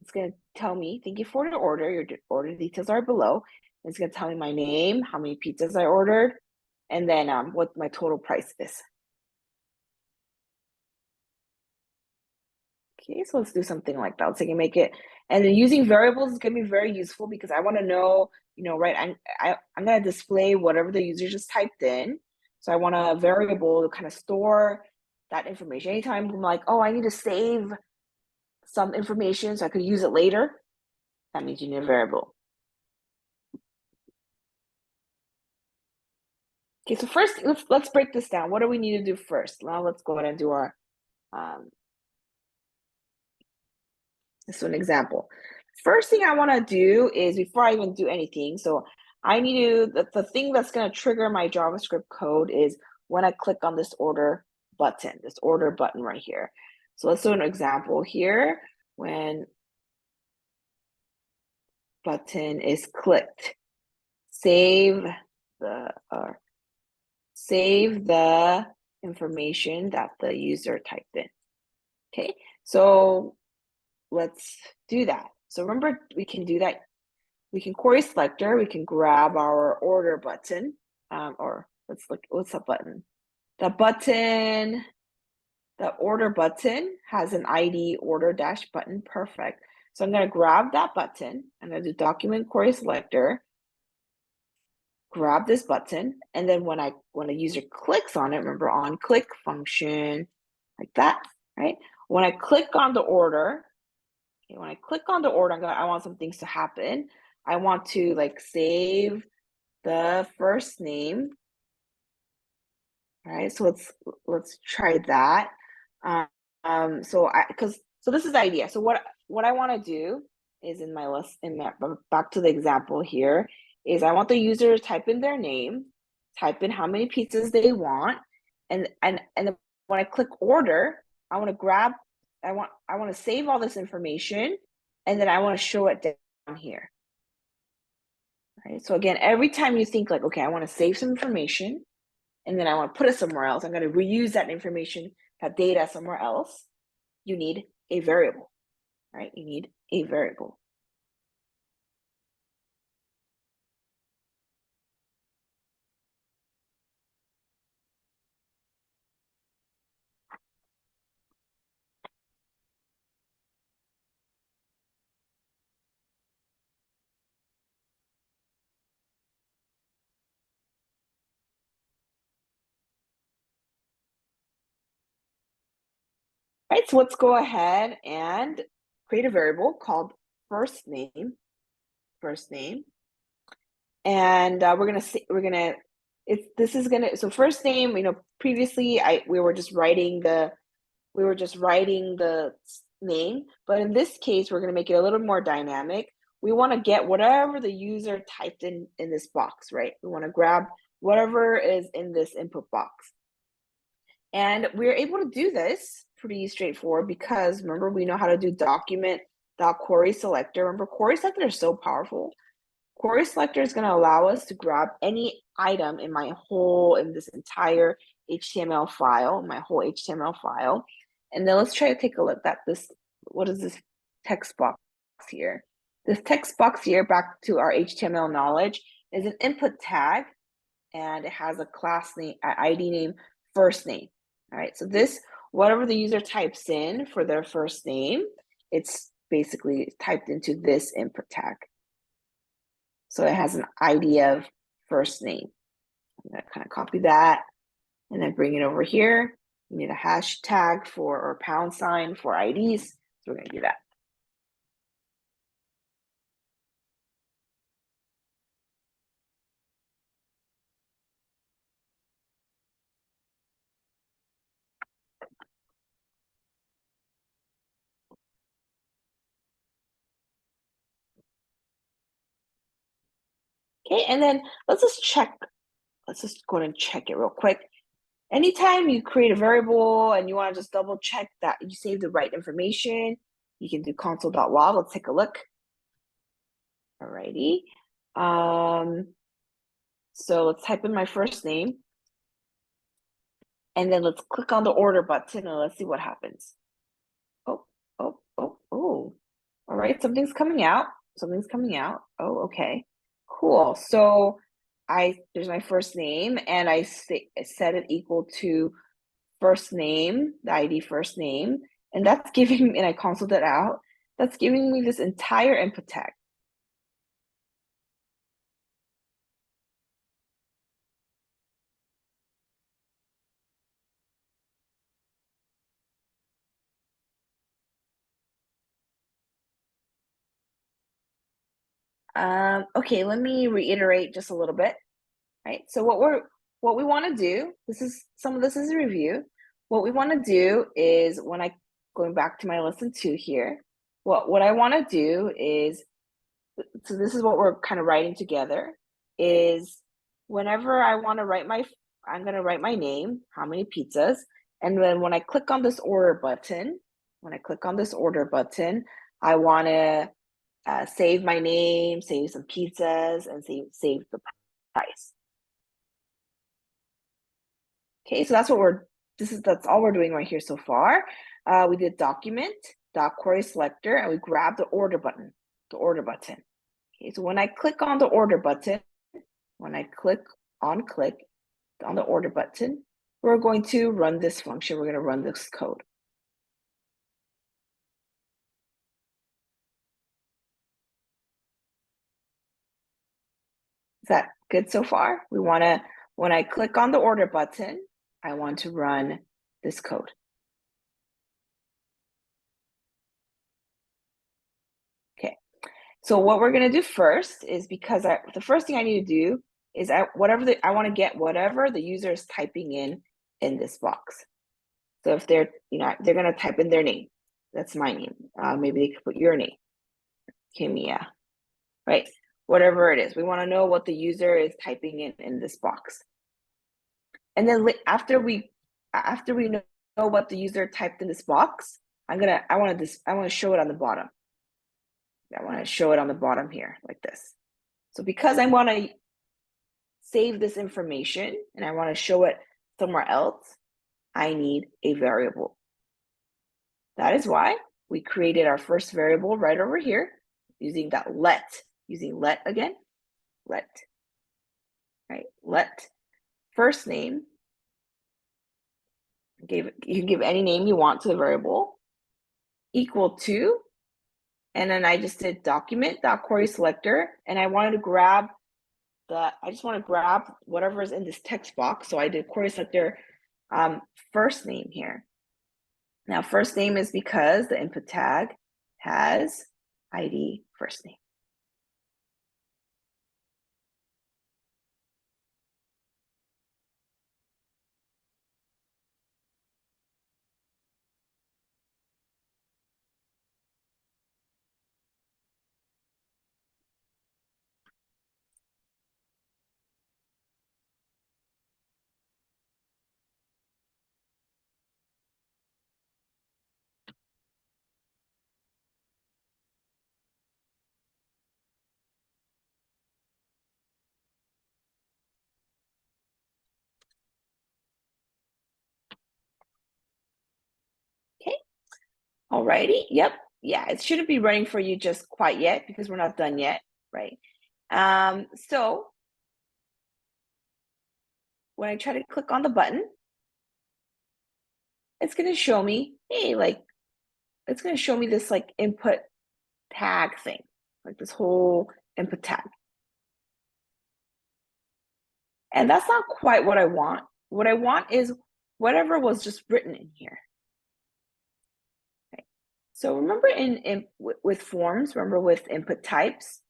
it's going to tell me, thank you for the order. Your order details are below. It's going to tell me my name, how many pizzas I ordered, and then what my total price is. Okay, so let's do something like that. Let's say I can make it, and then using variables is going to be very useful because I want to know right, I'm going to display whatever the user just typed in. So I want a variable to kind of store that information. Anytime I'm like, oh, I need to save some information so I could use it later, that means you need a variable. Okay, so first, let's break this down. What do we need to do first? Now let's go ahead and do our, this is an example. First thing I want to do is, before I even do anything, so I need to, the thing that's going to trigger my JavaScript code is when I click on this order button right here. So let's do an example here. When button is clicked, save the information that the user typed in. Okay, so let's do that. So remember, we can do that. We can query selector, we can grab our order button, or let's look, what's that button? The order button has an ID order dash button, perfect. So I'm gonna grab that button, I'm gonna do document query selector, grab this button, and then when a user clicks on it, remember on click function, like that, right? When I click on the order, okay, when I click on the order, I want some things to happen. I want to like save the first name. All right, so let's try that. So this is the idea. So what I want to do is in my list, back to the example here, is I want the user to type in their name, type in how many pizzas they want, and when I click order, I want to save all this information, and then I want to show it down here. Right. So again, every time you think like, okay, I want to save some information, and then I want to put it somewhere else, I'm going to reuse that information, that data somewhere else, you need a variable, right? You need a variable. Right, so let's go ahead and create a variable called first name, and so first name, previously we were just writing the name, but in this case, we're going to make it a little more dynamic. We want to get whatever the user typed in this box, right? We want to grab whatever is in this input box. And we're able to do this pretty straightforward because remember, we know how to do document.query selector. Remember, query selector is so powerful. Query selector is going to allow us to grab any item in this entire HTML file, And then let's try to take a look at this. What is this text box here? This text box here, back to our HTML knowledge, is an input tag, and it has a class name, ID name, first name. All right, so this, whatever the user types in for their first name, it's basically typed into this input tag. So it has an ID of first name. I'm going to kind of copy that and then bring it over here. We need a hashtag or pound sign for IDs. So we're going to do that. Okay, and then let's just go ahead and check it real quick. Anytime you create a variable and you want to just double check that you saved the right information, you can do console.log. Let's take a look. Alrighty. So let's type in my first name. And then let's click on the order button and let's see what happens. Oh. All right, something's coming out. Oh, okay, cool. So there's my first name, and I set it equal to first name, the ID first name, and that's giving me, and I consoled it out, that's giving me this entire input tag. Okay, let me reiterate just a little bit, right? So what we want to do, some of this is a review. What we want to do is going back to my lesson 2 here, what I want to do is, so this is what we're kind of writing together, is whenever I want to I'm going to write my name, how many pizzas, and then when I click on this order button, I want to save my name, save some pizzas, and save the price. Okay, so that's all we're doing right here so far. We did document, query selector, and we grabbed the order button, Okay, so when I click on the order button, click on the order button, we're going to run this function. We're going to run this code. Is that good so far? When I click on the order button, I want to run this code. Okay, so what we're gonna do first is, because the first thing I need to do is I want to get whatever the user is typing in this box. So if they're gonna type in their name, that's my name. Maybe they could put your name, Kimia, right? Whatever it is, we want to know what the user is typing in this box. And then after we know what the user typed in this box, I want to show it on the bottom. I want to show it on the bottom here like this. So because I want to save this information and I want to show it somewhere else, I need a variable. That is why we created our first variable right over here using let again, right? Let first name, you can give any name you want to the variable, equal to, and then I just did document.query selector, and I just want to grab whatever is in this text box. So I did query selector first name here. Now, first name is because the input tag has ID first name. Okay, alrighty, yep, yeah, it shouldn't be running for you just quite yet because we're not done yet, right? So when I try to click on the button, it's going to show me, hey, it's going to show me this input tag thing, like this whole input tag. And that's not quite what I want. What I want is whatever was just written in here. Okay. So remember with forms, remember with input types,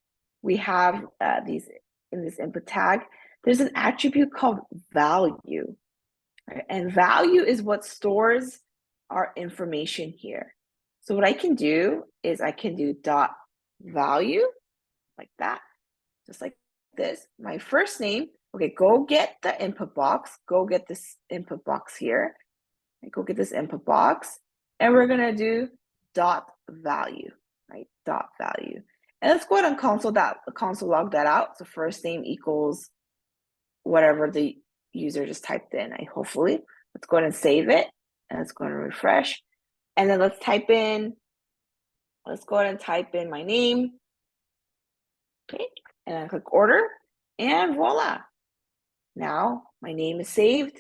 we have these in this input tag, there's an attribute called value. Right? And value is what stores our information here. So what I can do is I can do dot value like that, just like this. My first name, okay, go get the input box, go get this input box here, and go get this input box, and we're gonna do dot value, right? Dot value. And let's go ahead and console log that out. So first name equals whatever the user just typed in. Hopefully, let's go ahead and save it, and let's go ahead and refresh. And then let's go ahead and type in my name. Okay, and I click order, and voila. Now my name is saved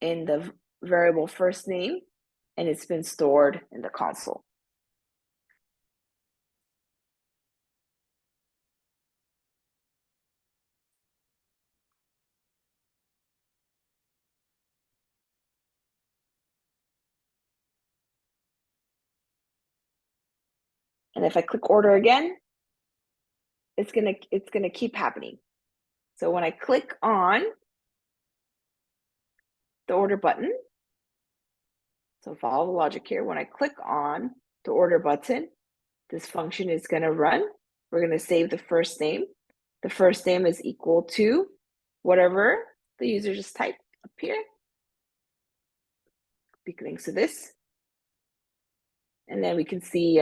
in the variable first name, and it's been stored in the console. And if I click order again, it's gonna keep happening. So when I click on the order button, so follow the logic here. When I click on the order button, this function is gonna run. We're gonna save the first name. The first name is equal to whatever the user just typed up here. Big links to this. And then we can see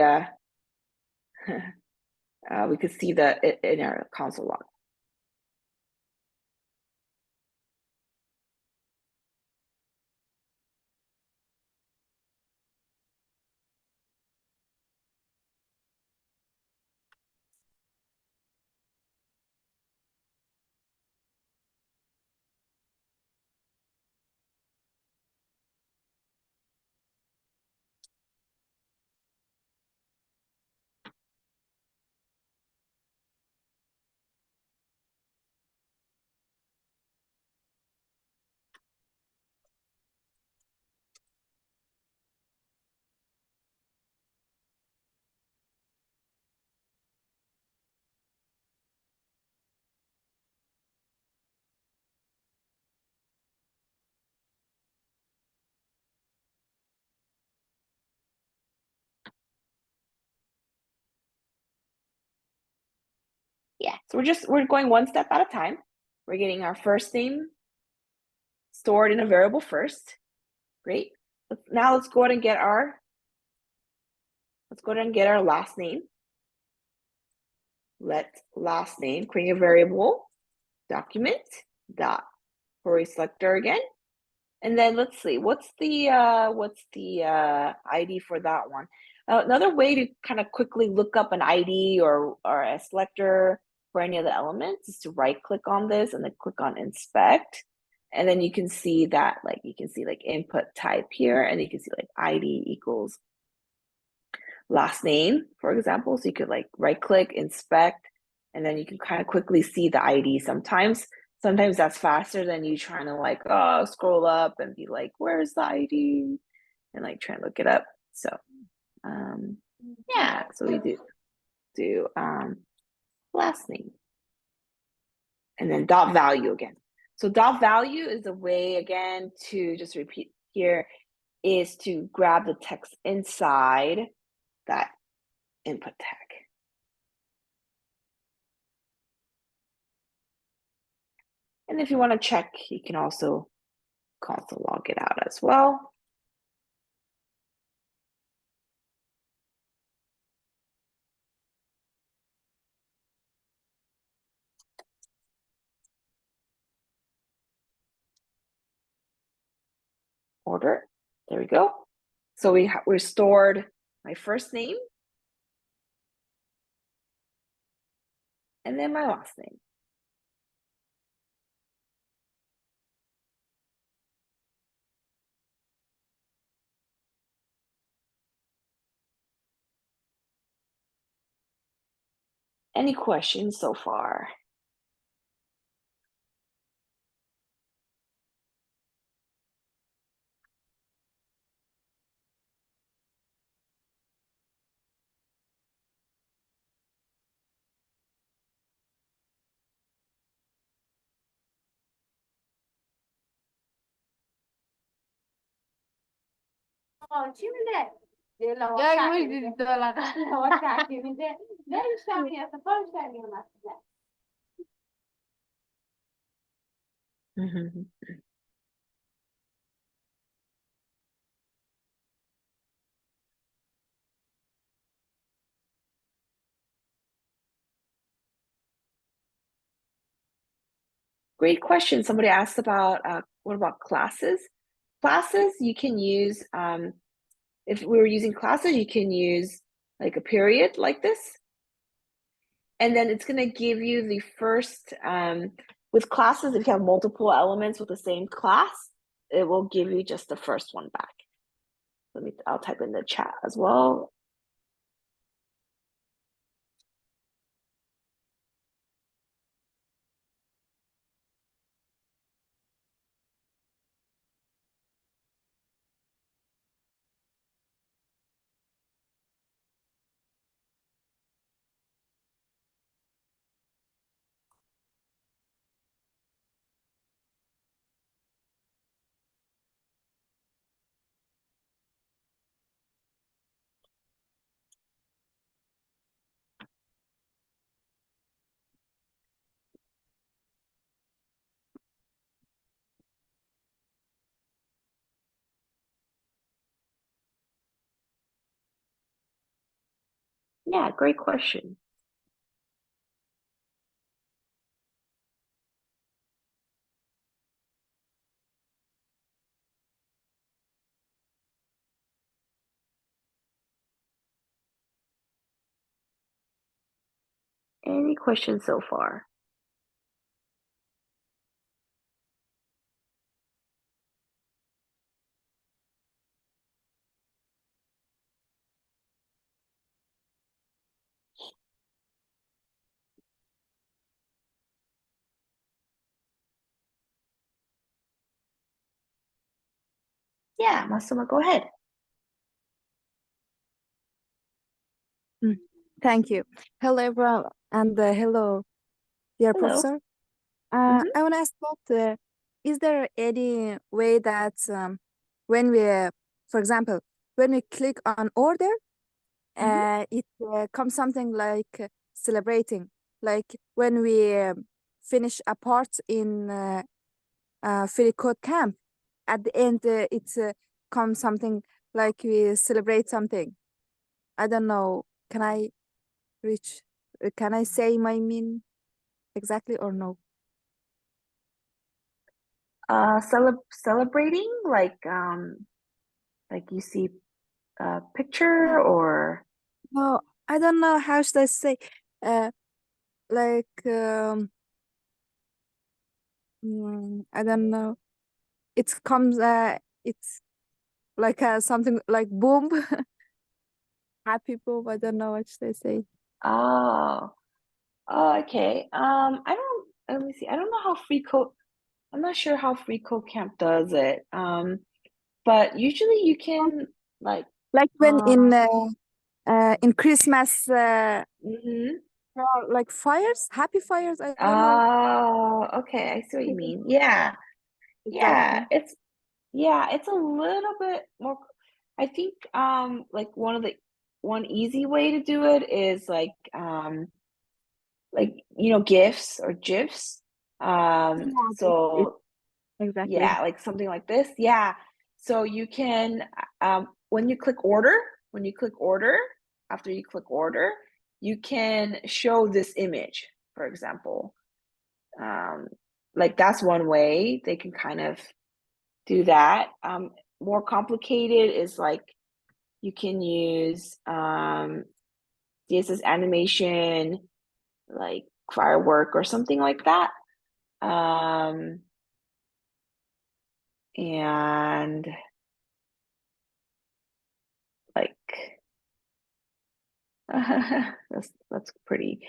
we can see in our console log. Yeah, so we're going one step at a time. We're getting our first name stored in a variable first. Great. Now let's go ahead and get our last name. Let last name create a variable document dot query selector again. And then let's see, what's the ID for that one? Another way to kind of quickly look up an ID or a selector for any of the elements is to right click on this and then click on inspect. And then you can see that, like, input type here, and you can see like ID equals last name, for example. So you could like right click, inspect, and then you can kind of quickly see the ID. Sometimes that's faster than you trying to like scroll up and be like, where's the ID? And like try and look it up. So yeah, so we do last name. And then dot value again. So dot value is a way, again, to just repeat here, is to grab the text inside that input tag. And if you want to check, you can also console log it out as well. Order, there we go. So we stored my first name and then my last name. Any questions so far? Mhm. Great question. Somebody asked about what about classes? Classes you can use, if we were using classes, you can use like a period like this. And then it's going to give you the first, with classes, if you have multiple elements with the same class, it will give you just the first one back. I'll type in the chat as well. Yeah, great question. Any questions so far? Yeah, Masuma, go ahead. Thank you. Hello, everyone, and hello, dear Hello. professor. Mhm. I want to ask about is there any way that when we, for example, when we click on order, Mhm. it comes something like celebrating, like when we finish a part in Free Code Camp, at the end it comes something like we celebrate something. I don't know. Reach? Can I say my mean exactly or no? Celebrating like you see a picture or No, I don't know how should I say. Uh, like I don't know. It comes. It's like something like boom, happy boom. I don't know what should I say. oh, oh, okay. I don't. Let me see. I don't know how free code. I'm not sure how free code camp does it. But usually you can like Like when uh in Christmas, mhm. there are like fires, happy fires. I don't know Oh, okay. I see what you mean. Yeah. Yeah. exactly. It's a little bit more I think like one easy way to do it is like GIFs or GIFs. Yeah, So exactly. yeah, like something like this. Yeah. So you can when you click order, when you click order, after you click order, you can show this image, for example. Um, like that's one way they can kind of do that. More complicated is like you can use CSS animation, like firework or something like that. Um, and like that's pretty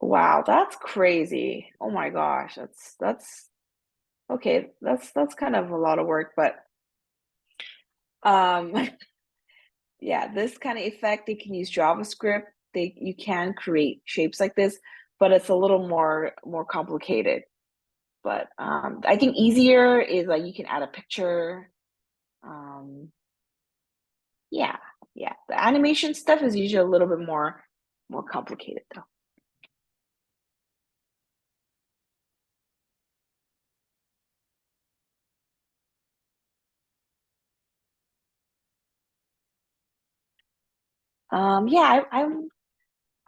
wow, that's crazy. Oh my gosh, that's okay, that's kind of a lot of work, but um yeah, this kind of effect they can use JavaScript. You can create shapes like this, but it's a little more complicated. But I think easier is like you can add a picture. Um yeah, yeah. The animation stuff is usually a little bit more complicated though. Yeah, I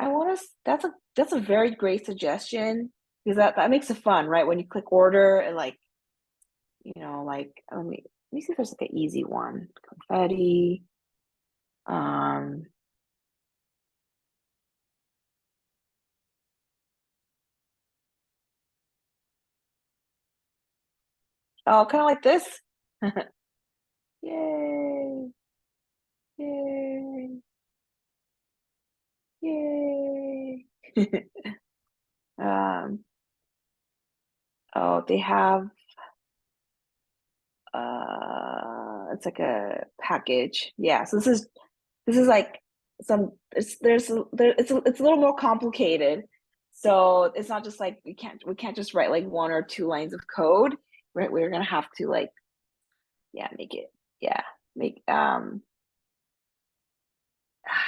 want to. That's a very great suggestion because that makes it fun, right? When you click order and like like let me see if there's like an easy one. Confetti. Um. Oh, kind of like this. Yay! Yay! Yay! um. Oh, they have. It's like a package. Yeah. So this is like it's a little more complicated. So it's not just like we can't just write like one or two lines of code, right? We're gonna have to like yeah make it yeah make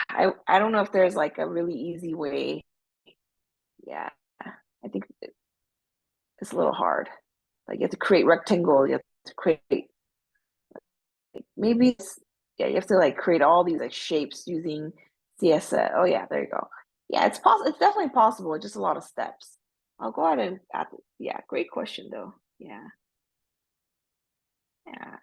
I don't know if there's like a really easy way. Yeah, I think it's a little hard. Like you have to create rectangle, you have to create maybe yeah you have to like create all these like shapes using CSS. Oh yeah, there you go. Yeah, it's possible. It's definitely possible. Just a lot of steps. I'll go ahead and add. Yeah, great question though. Yeah, yeah.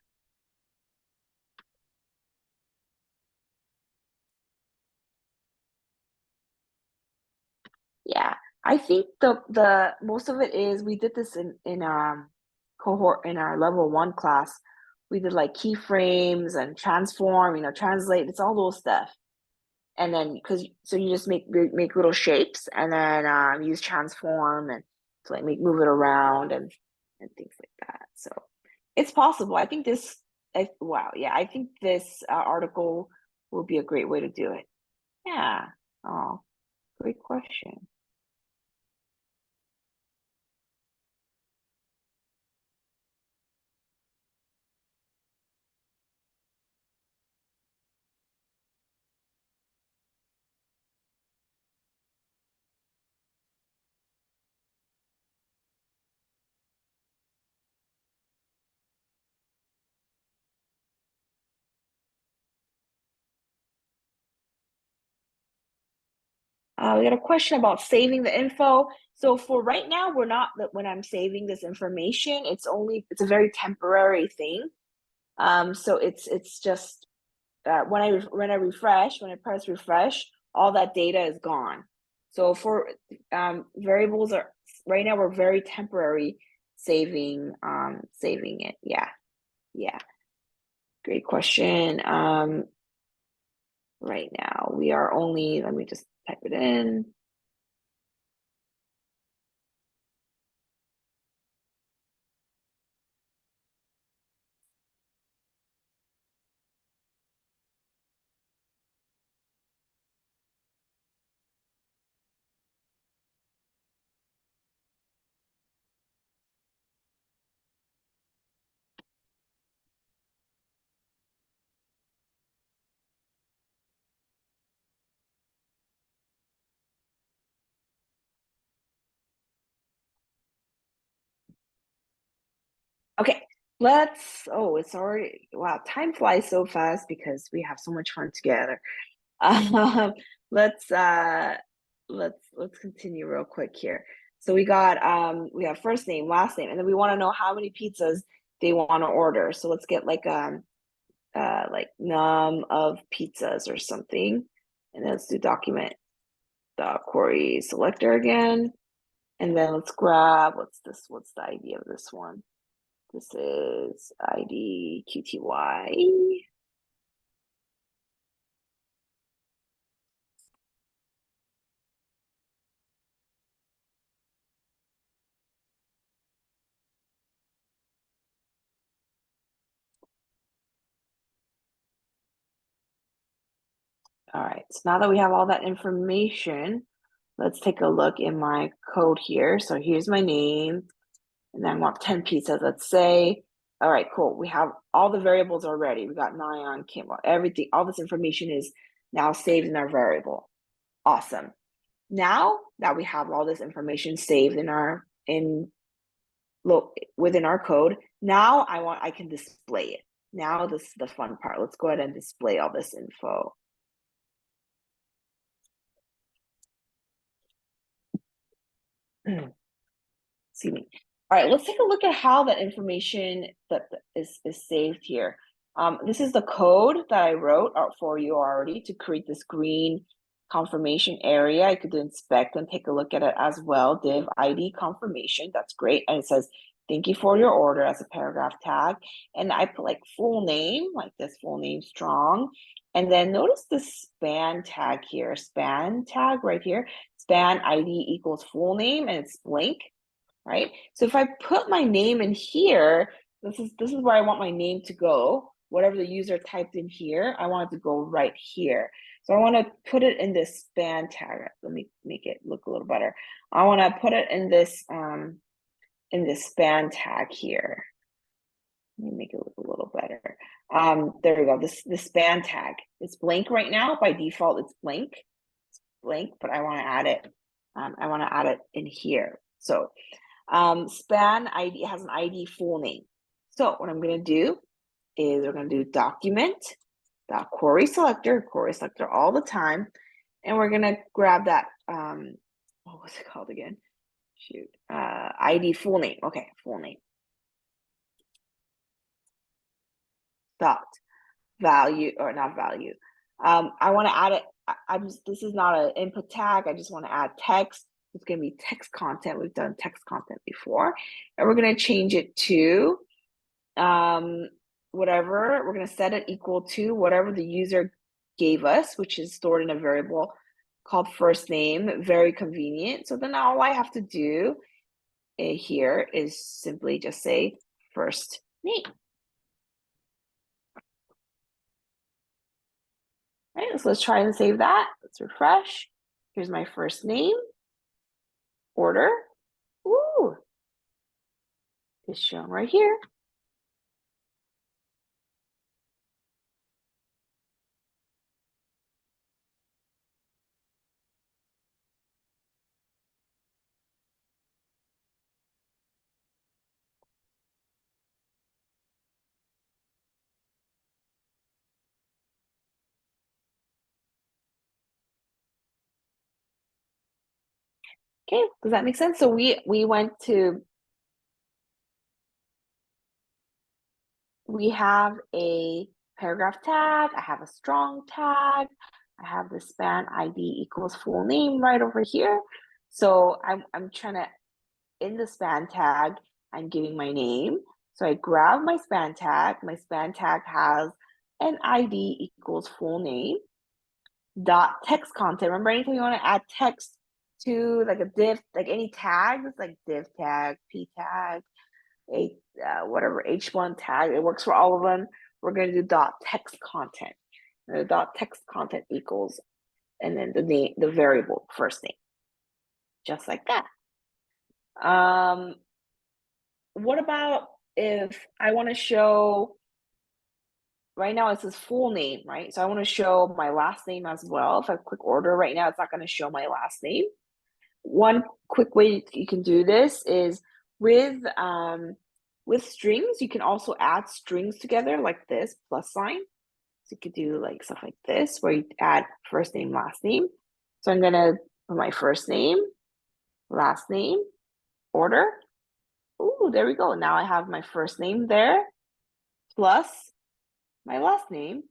Yeah, I think the most of it is we did this in cohort in our level 1 class. We did like keyframes and transform, translate. It's all those stuff. And then so you just make little shapes and then use transform and to like move it around and things like that. So it's possible. I think wow, yeah, I think this article will be a great way to do it. Yeah. Oh, great question. We got a question about saving the info. So for right now, we're not, when I'm saving this information, it's a very temporary thing. So it's just when I refresh, when I press refresh, all that data is gone. So for variables are right now, we're very temporary saving it. Yeah. Great question. Right now we are only, let me just type it in. Okay, it's already, wow, time flies so fast because we have so much fun together. Um, let's continue real quick here. So we have first name, last name, and then we want to know how many pizzas they want to order. So let's get like num of pizzas or something. And then let's do document the query selector again. And then let's grab, what's the ID of this one? This is ID QTY. All right, so now that we have all that information, let's take a look in my code here. So here's my name, and then I want 10 pizzas, let's say. All right, cool. We have all the variables already. We got Nyan, Kimball, everything. All this information is now saved in our variable. Awesome. Now that we have all this information saved within our code, now I can display it. Now this is the fun part. Let's go ahead and display all this info. Excuse me. All right, let's take a look at how that information that is saved here. This is the code that I wrote out for you already to create this green confirmation area. I could inspect and take a look at it as well. Div ID confirmation, that's great. And it says, thank you for your order as a paragraph tag. And I put like full name, like this full name strong. And then notice the span tag here, span tag right here, span ID equals full name and it's blank, right? So if I put my name in here, this is where I want my name to go. Whatever the user typed in here, I want it to go right here. So I want to put it in this span tag. Let me make it look a little better. I want to put it in this span tag here. Let me make it look a little better. There we go. This span tag. It's blank right now. By default, it's blank. It's blank, but I want to add it. I want to add it in here. So span ID has an ID full name. So what I'm going to do is we're going to do document dot query selector all the time. And we're gonna grab that, what was it called again? Shoot, ID full name. Okay, full name. Dot value, or not value. I want to add it. This is not an input tag. I just want to add text. It's going to be text content. We've done text content before, and we're going to change it to whatever. We're going to set it equal to whatever the user gave us, which is stored in a variable called first name. Very convenient. So then all I have to do here is simply just say first name. All right, so let's try and save that. Let's refresh. Here's my first name. Order. Ooh. It's shown right here. Okay, does that make sense? So we have a paragraph tag, I have a strong tag, I have the span ID equals full name right over here. So I'm trying to, in the span tag, I'm giving my name. So I grab my span tag has an ID equals full name dot text content. Remember, anytime you want to add text to like a div, like any tags, like div tag, p tag, whatever h1 tag, it works for all of them. We're going to do dot text content. And the dot text content equals, and then the name, the variable first name, just like that. What about if I want to show? Right now it says full name, right? So I want to show my last name as well. If I click order right now, it's not going to show my last name. One quick way you can do this is with strings. You can also add strings together like this, plus sign. So you could do like stuff like this where you add first name, last name. So I'm going to put my first name, last name, order. Ooh, there we go. Now I have my first name there plus my last name,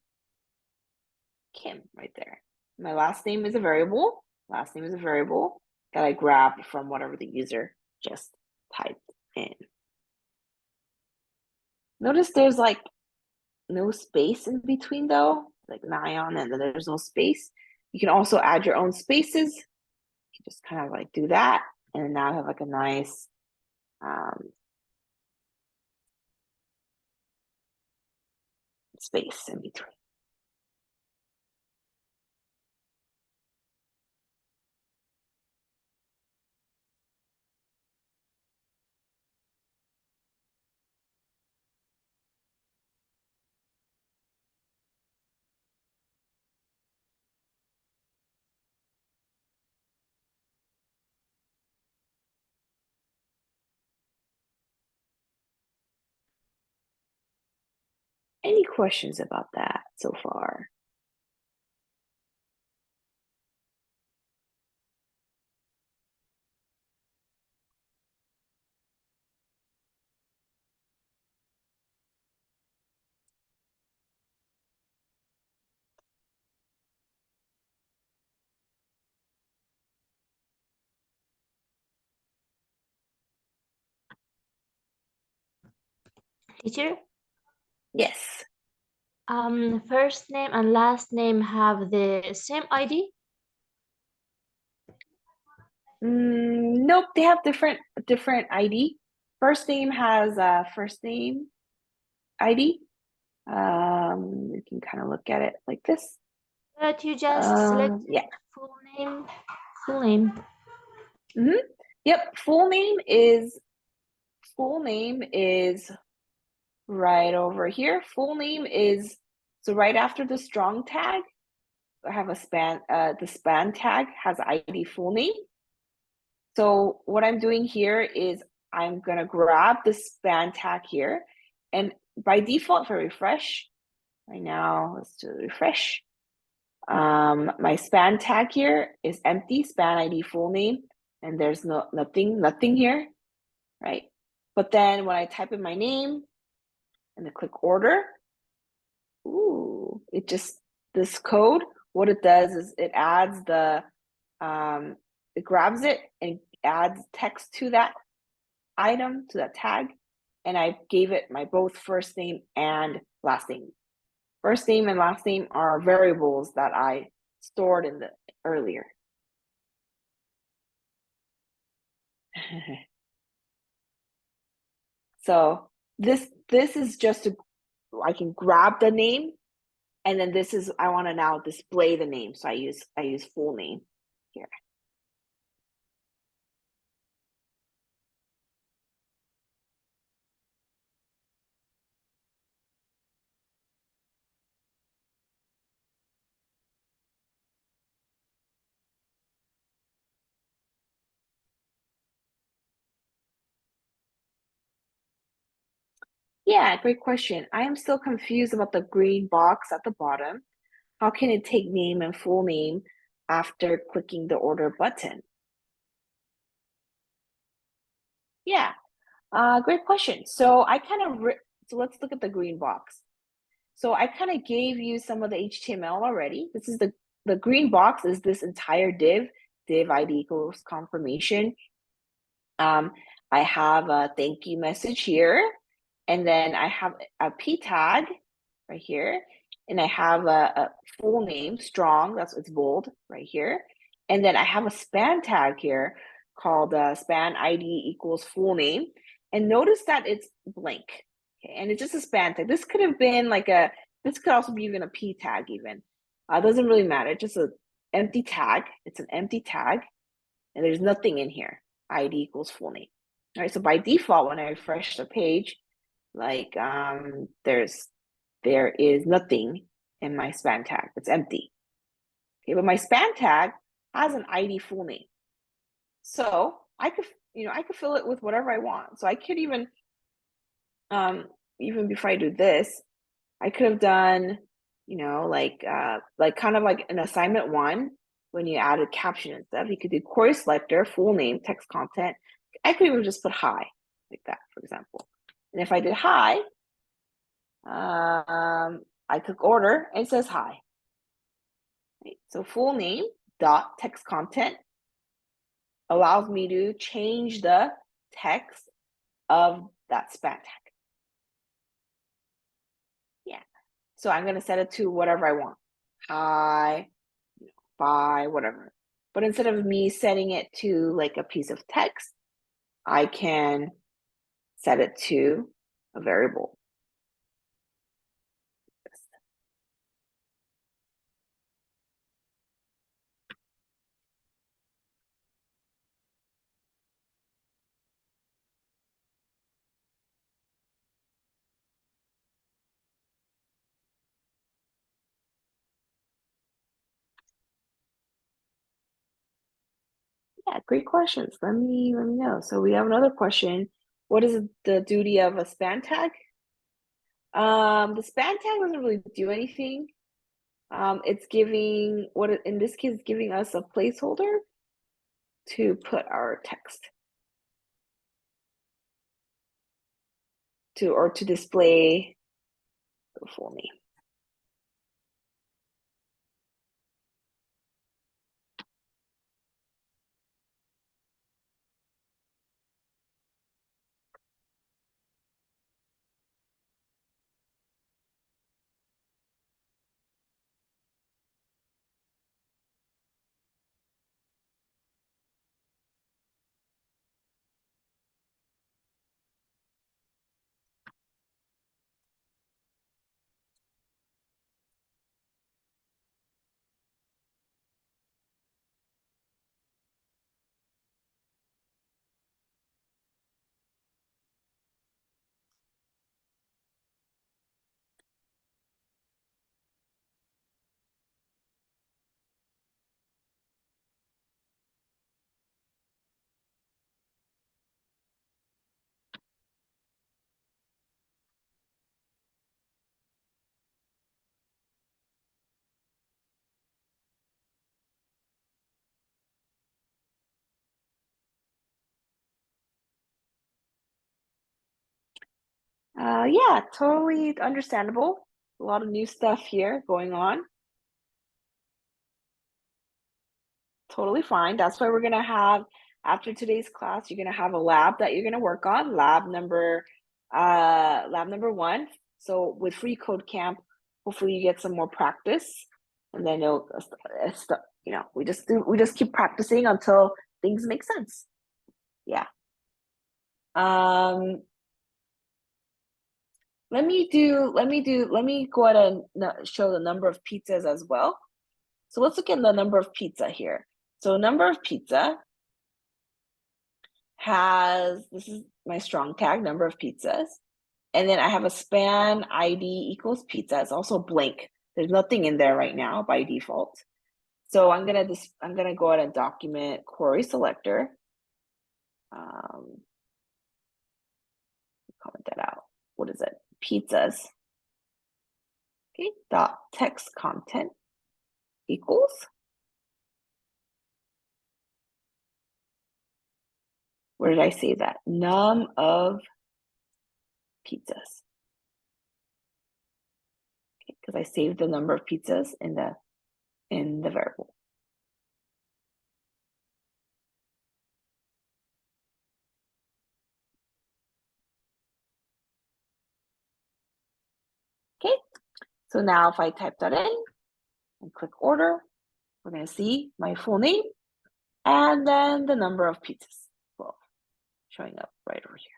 Kim, right there. My last name is a variable. Last name is a variable that I grabbed from whatever the user just typed in. Notice there's like no space in between though, like nyan, and then there's no space. You can also add your own spaces. You can just kind of like do that, and now I have like a nice space in between. Any questions about that so far? Teacher, Yes. first name and last name have the same ID? Nope, they have different ID. First name has a first name ID. You can kind of look at it like this. But you just select Yeah. full name, full name. Yep, full name is right over here. Full name is, so right after the strong tag, I have a span, the span tag has ID full name. So what I'm doing here is I'm gonna grab the span tag here, and by default, if I refresh, Right now, let's do a refresh. My span tag here is empty, span ID full name, and there's nothing here, right? But then when I type in my name and I click order, ooh, this code, what it does is it adds it grabs it and adds text to that item, to that tag, and I gave it my both first name and last name. First name and last name are variables that I stored in the earlier. So this is just I can grab the name, and then this is I want to now display the name. So I use full name here. Yeah, great question. I am still confused about the green box at the bottom. How can it take name and full name after clicking the order button? Yeah, great question. So so let's look at the green box. So I kind of gave you some of the HTML already. This is the green box is this entire div ID equals confirmation. I have a thank you message here, and then I have a p tag right here, and I have a full name strong, it's bold right here, and then I have a span tag here called span ID equals full name, and notice that it's blank, okay, and it's just a span tag. This could have been this could also be even a p tag even. It doesn't really matter, just an empty tag. It's an empty tag, and there's nothing in here. ID equals full name. All right, so by default, when I refresh the page, there is nothing in my span tag. It's empty. Okay, but my span tag has an ID full name. So I could fill it with whatever I want. So I could even before I do this, I could have done, kind of like an assignment 1 when you added caption and stuff. You could do query selector, full name, text content. I could even just put hi like that, for example. And if I did hi, I click order and it says hi. Right? So full name dot text content allows me to change the text of that span tag. Yeah. So I'm going to set it to whatever I want. Hi, bye, whatever. But instead of me setting it to like a piece of text, I can set it to a variable. Yeah, great questions. Let me know. So we have another question. What is the duty of a span tag? The span tag doesn't really do anything. It's giving in this case, it's giving us a placeholder to put our text to display the full name. Yeah, totally understandable. A lot of new stuff here going on. Totally fine. That's why we're gonna have, after today's class, you're gonna have a lab that you're gonna work on, lab number 1. So with free code camp, hopefully you get some more practice, and then we just keep practicing until things make sense. Yeah. Let me go ahead and show the number of pizzas as well. So let's look at the number of pizza here. So number of pizza this is my strong tag, number of pizzas. And then I have a span ID equals pizza. It's also blank. There's nothing in there right now by default. So I'm gonna go ahead and document query selector. Comment that out. What is it? Pizzas. Okay, dot text content equals. Where did I say that? Num of pizzas. Okay, because I saved the number of pizzas in the variable. Okay, so now if I type that in and click order, we're going to see my full name and then the number of pizzas, 12, showing up right over here.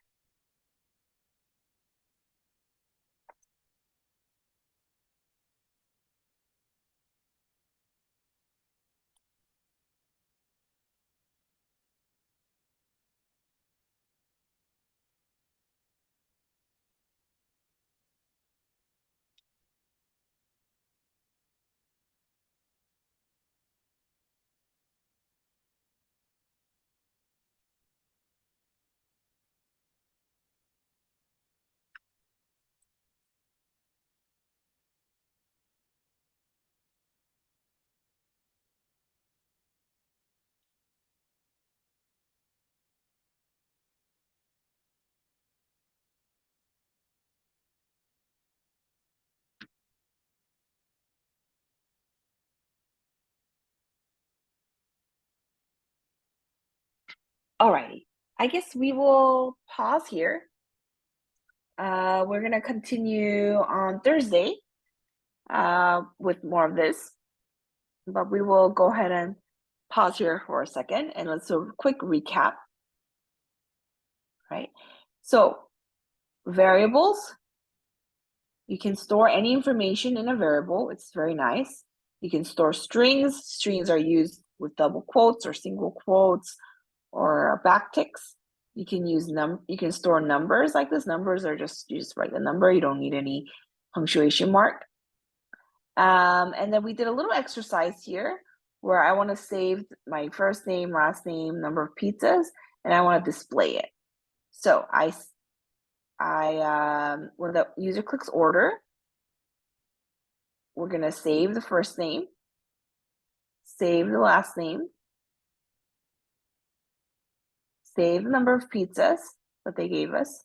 Alrighty, I guess we will pause here. We're going to continue on Thursday with more of this, but we will go ahead and pause here for a second and let's do a quick recap. Right, so variables, you can store any information in a variable. It's very nice. You can store strings. Strings are used with double quotes or single quotes or backticks. You can use you can store numbers like this. Numbers are just, you just write the number. You don't need any punctuation mark. And then we did a little exercise here where I want to save my first name, last name, number of pizzas, and I want to display it. So when the user clicks order, we're going to save the first name, save the last name, save the number of pizzas that they gave us.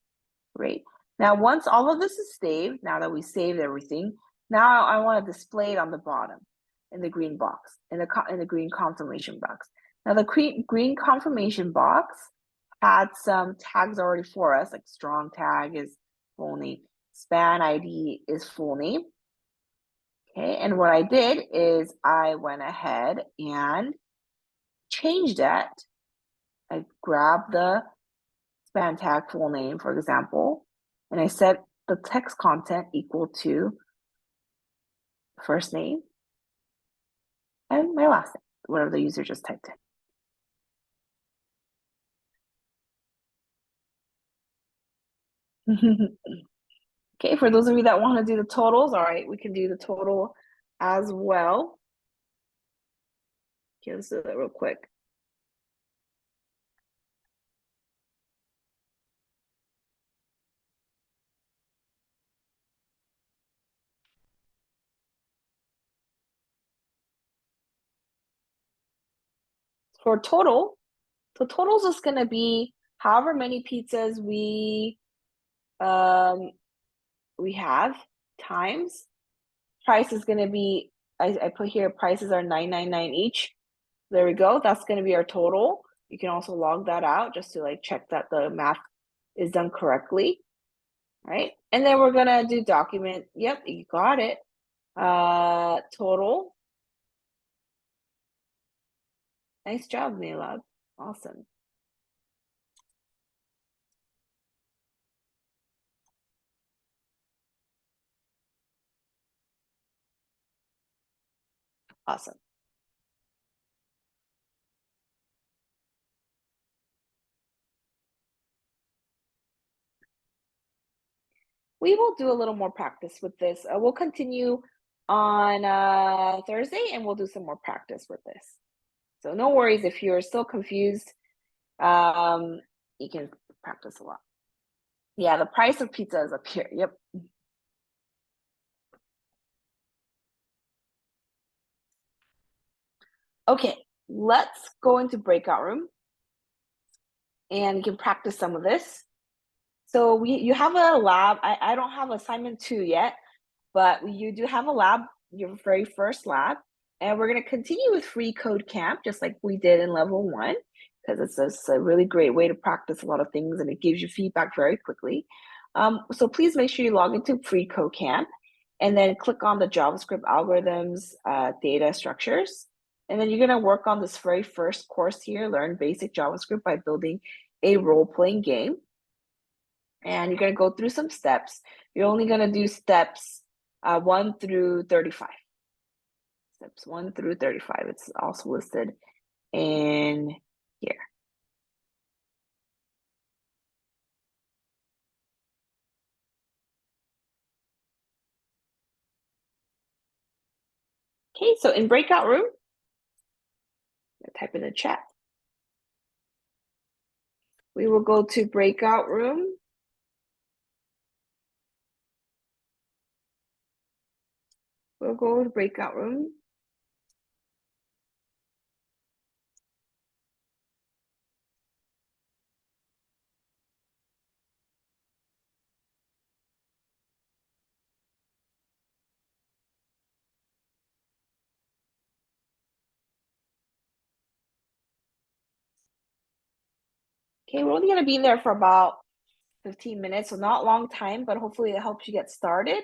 Great. Now, once all of this is saved, now that we saved everything, now I want to display it on the bottom in the green box, in the green confirmation box. Now, the green confirmation box had some tags already for us, like strong tag is full name, span ID is full name. Okay, and what I did is I went ahead and changed that. I grabbed the span tag full name, for example, and I set the text content equal to first name and my last name, whatever the user just typed in. Okay, for those of you that want to do the totals, all right, we can do the total as well. Okay, let's do that real quick. For total, the total is just going to be however many pizzas we we have times. Price is going to be, I put here, prices are $9.99 each. There we go. That's going to be our total. You can also log that out just to like check that the math is done correctly, right? And then we're going to do document. Yep, you got it. Total. Nice job, Milad. Awesome. Awesome. We will do a little more practice with this. We'll continue on Thursday and we'll do some more practice with this. So no worries if you're still confused. You can practice a lot. Yeah, the price of pizza is up here. Yep. Okay, let's go into breakout room and you can practice some of this. So you have a lab. I don't have assignment 2 yet, but you do have a lab, your very first lab. And we're going to continue with free code camp, just like we did in level 1, because it's just a really great way to practice a lot of things and it gives you feedback very quickly. So please make sure you log into free code camp and then click on the JavaScript algorithms, data structures. And then you're going to work on this very first course here, learn basic JavaScript by building a role-playing game. And you're going to go through some steps. You're only going to do steps 1 through 35. Steps 1 through 35. It's also listed in here. Okay, so in breakout room, type in the chat. We will go to breakout room. We'll go to breakout room. Okay, we're only going to be there for about 15 minutes, so not a long time, but hopefully it helps you get started.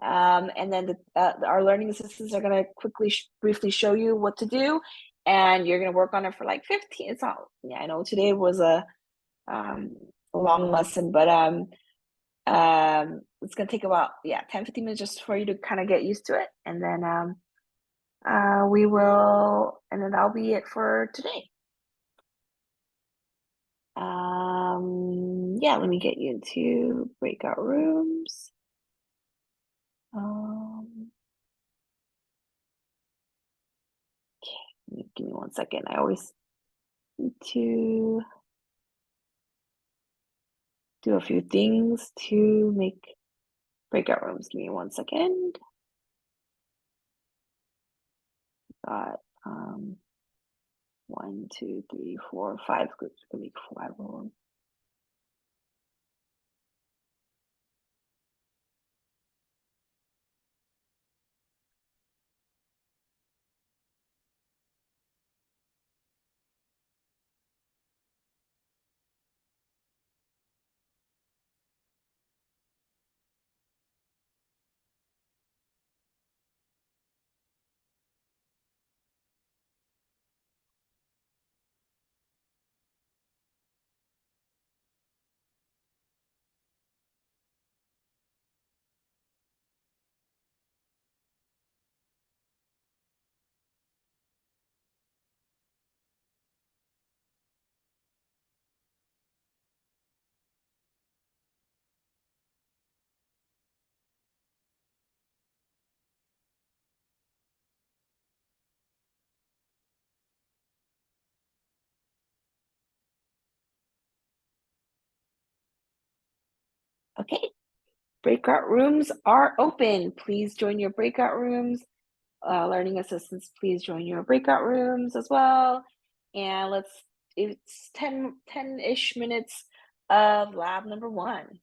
And then our learning assistants are going to quickly, briefly show you what to do, and you're going to work on it for like 15. It's not, yeah, I know today was a long lesson, but it's going to take about 10-15 minutes just for you to kind of get used to it, and then and then that'll be it for today. Yeah, let me get you into breakout rooms. Okay, give me 1 second. I always need to do a few things to make breakout rooms. Give me 1 second. Got 1, 2, 3, 4, 5 groups. Gonna make 5 of them. Okay, breakout rooms are open. Please join your breakout rooms. Learning assistants, please join your breakout rooms as well. And it's 10-ish minutes of lab number 1.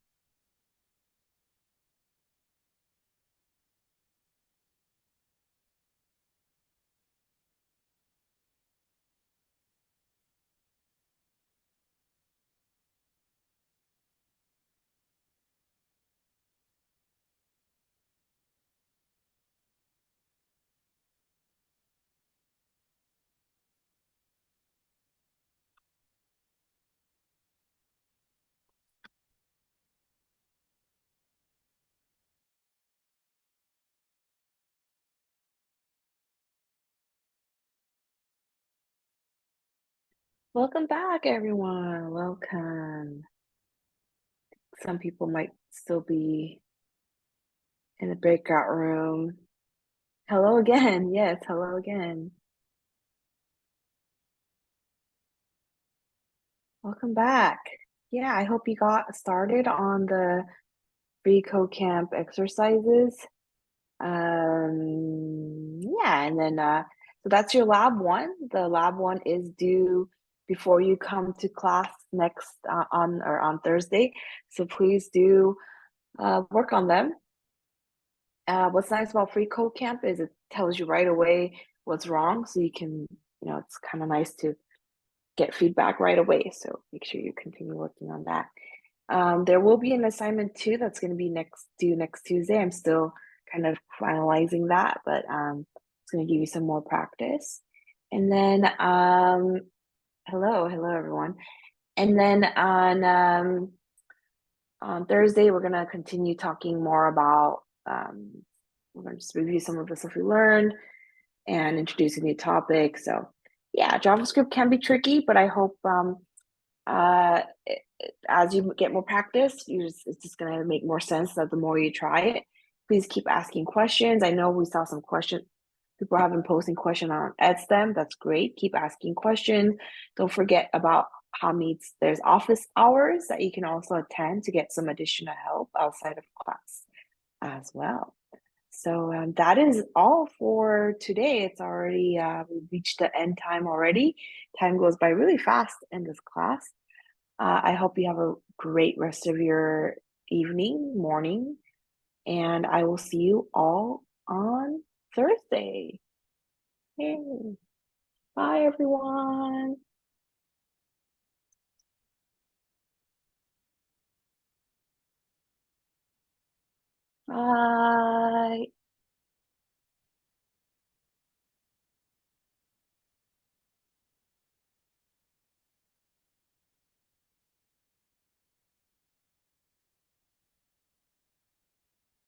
Welcome back, everyone. Welcome. Some people might still be in the breakout room. Hello again. Yes, hello again. Welcome back. Yeah, I hope you got started on the free code camp exercises. Yeah, and then so that's your lab one. The lab one is due before you come to class next on Thursday. So please do work on them. What's nice about free code camp is it tells you right away what's wrong, so you can, it's kind of nice to get feedback right away. So make sure you continue working on that. There will be an assignment too that's going to be due next Tuesday. I'm still kind of finalizing that, but it's going to give you some more practice. And then hello everyone. And then on Thursday we're going to continue talking more about we're going to just review some of the stuff we learned and introduce a new topic. So yeah, JavaScript can be tricky, but I hope as you get more practice, it's just going to make more sense that the more you try it. Please keep asking questions. I know we saw some questions. People have been posting questions on EdStem. That's great. Keep asking questions. Don't forget about how there's office hours that you can also attend to get some additional help outside of class as well. So that is all for today. It's already, we reached the end time already. Time goes by really fast in this class. I hope you have a great rest of your evening, morning, and I will see you all on Thursday. Yay. Bye, everyone.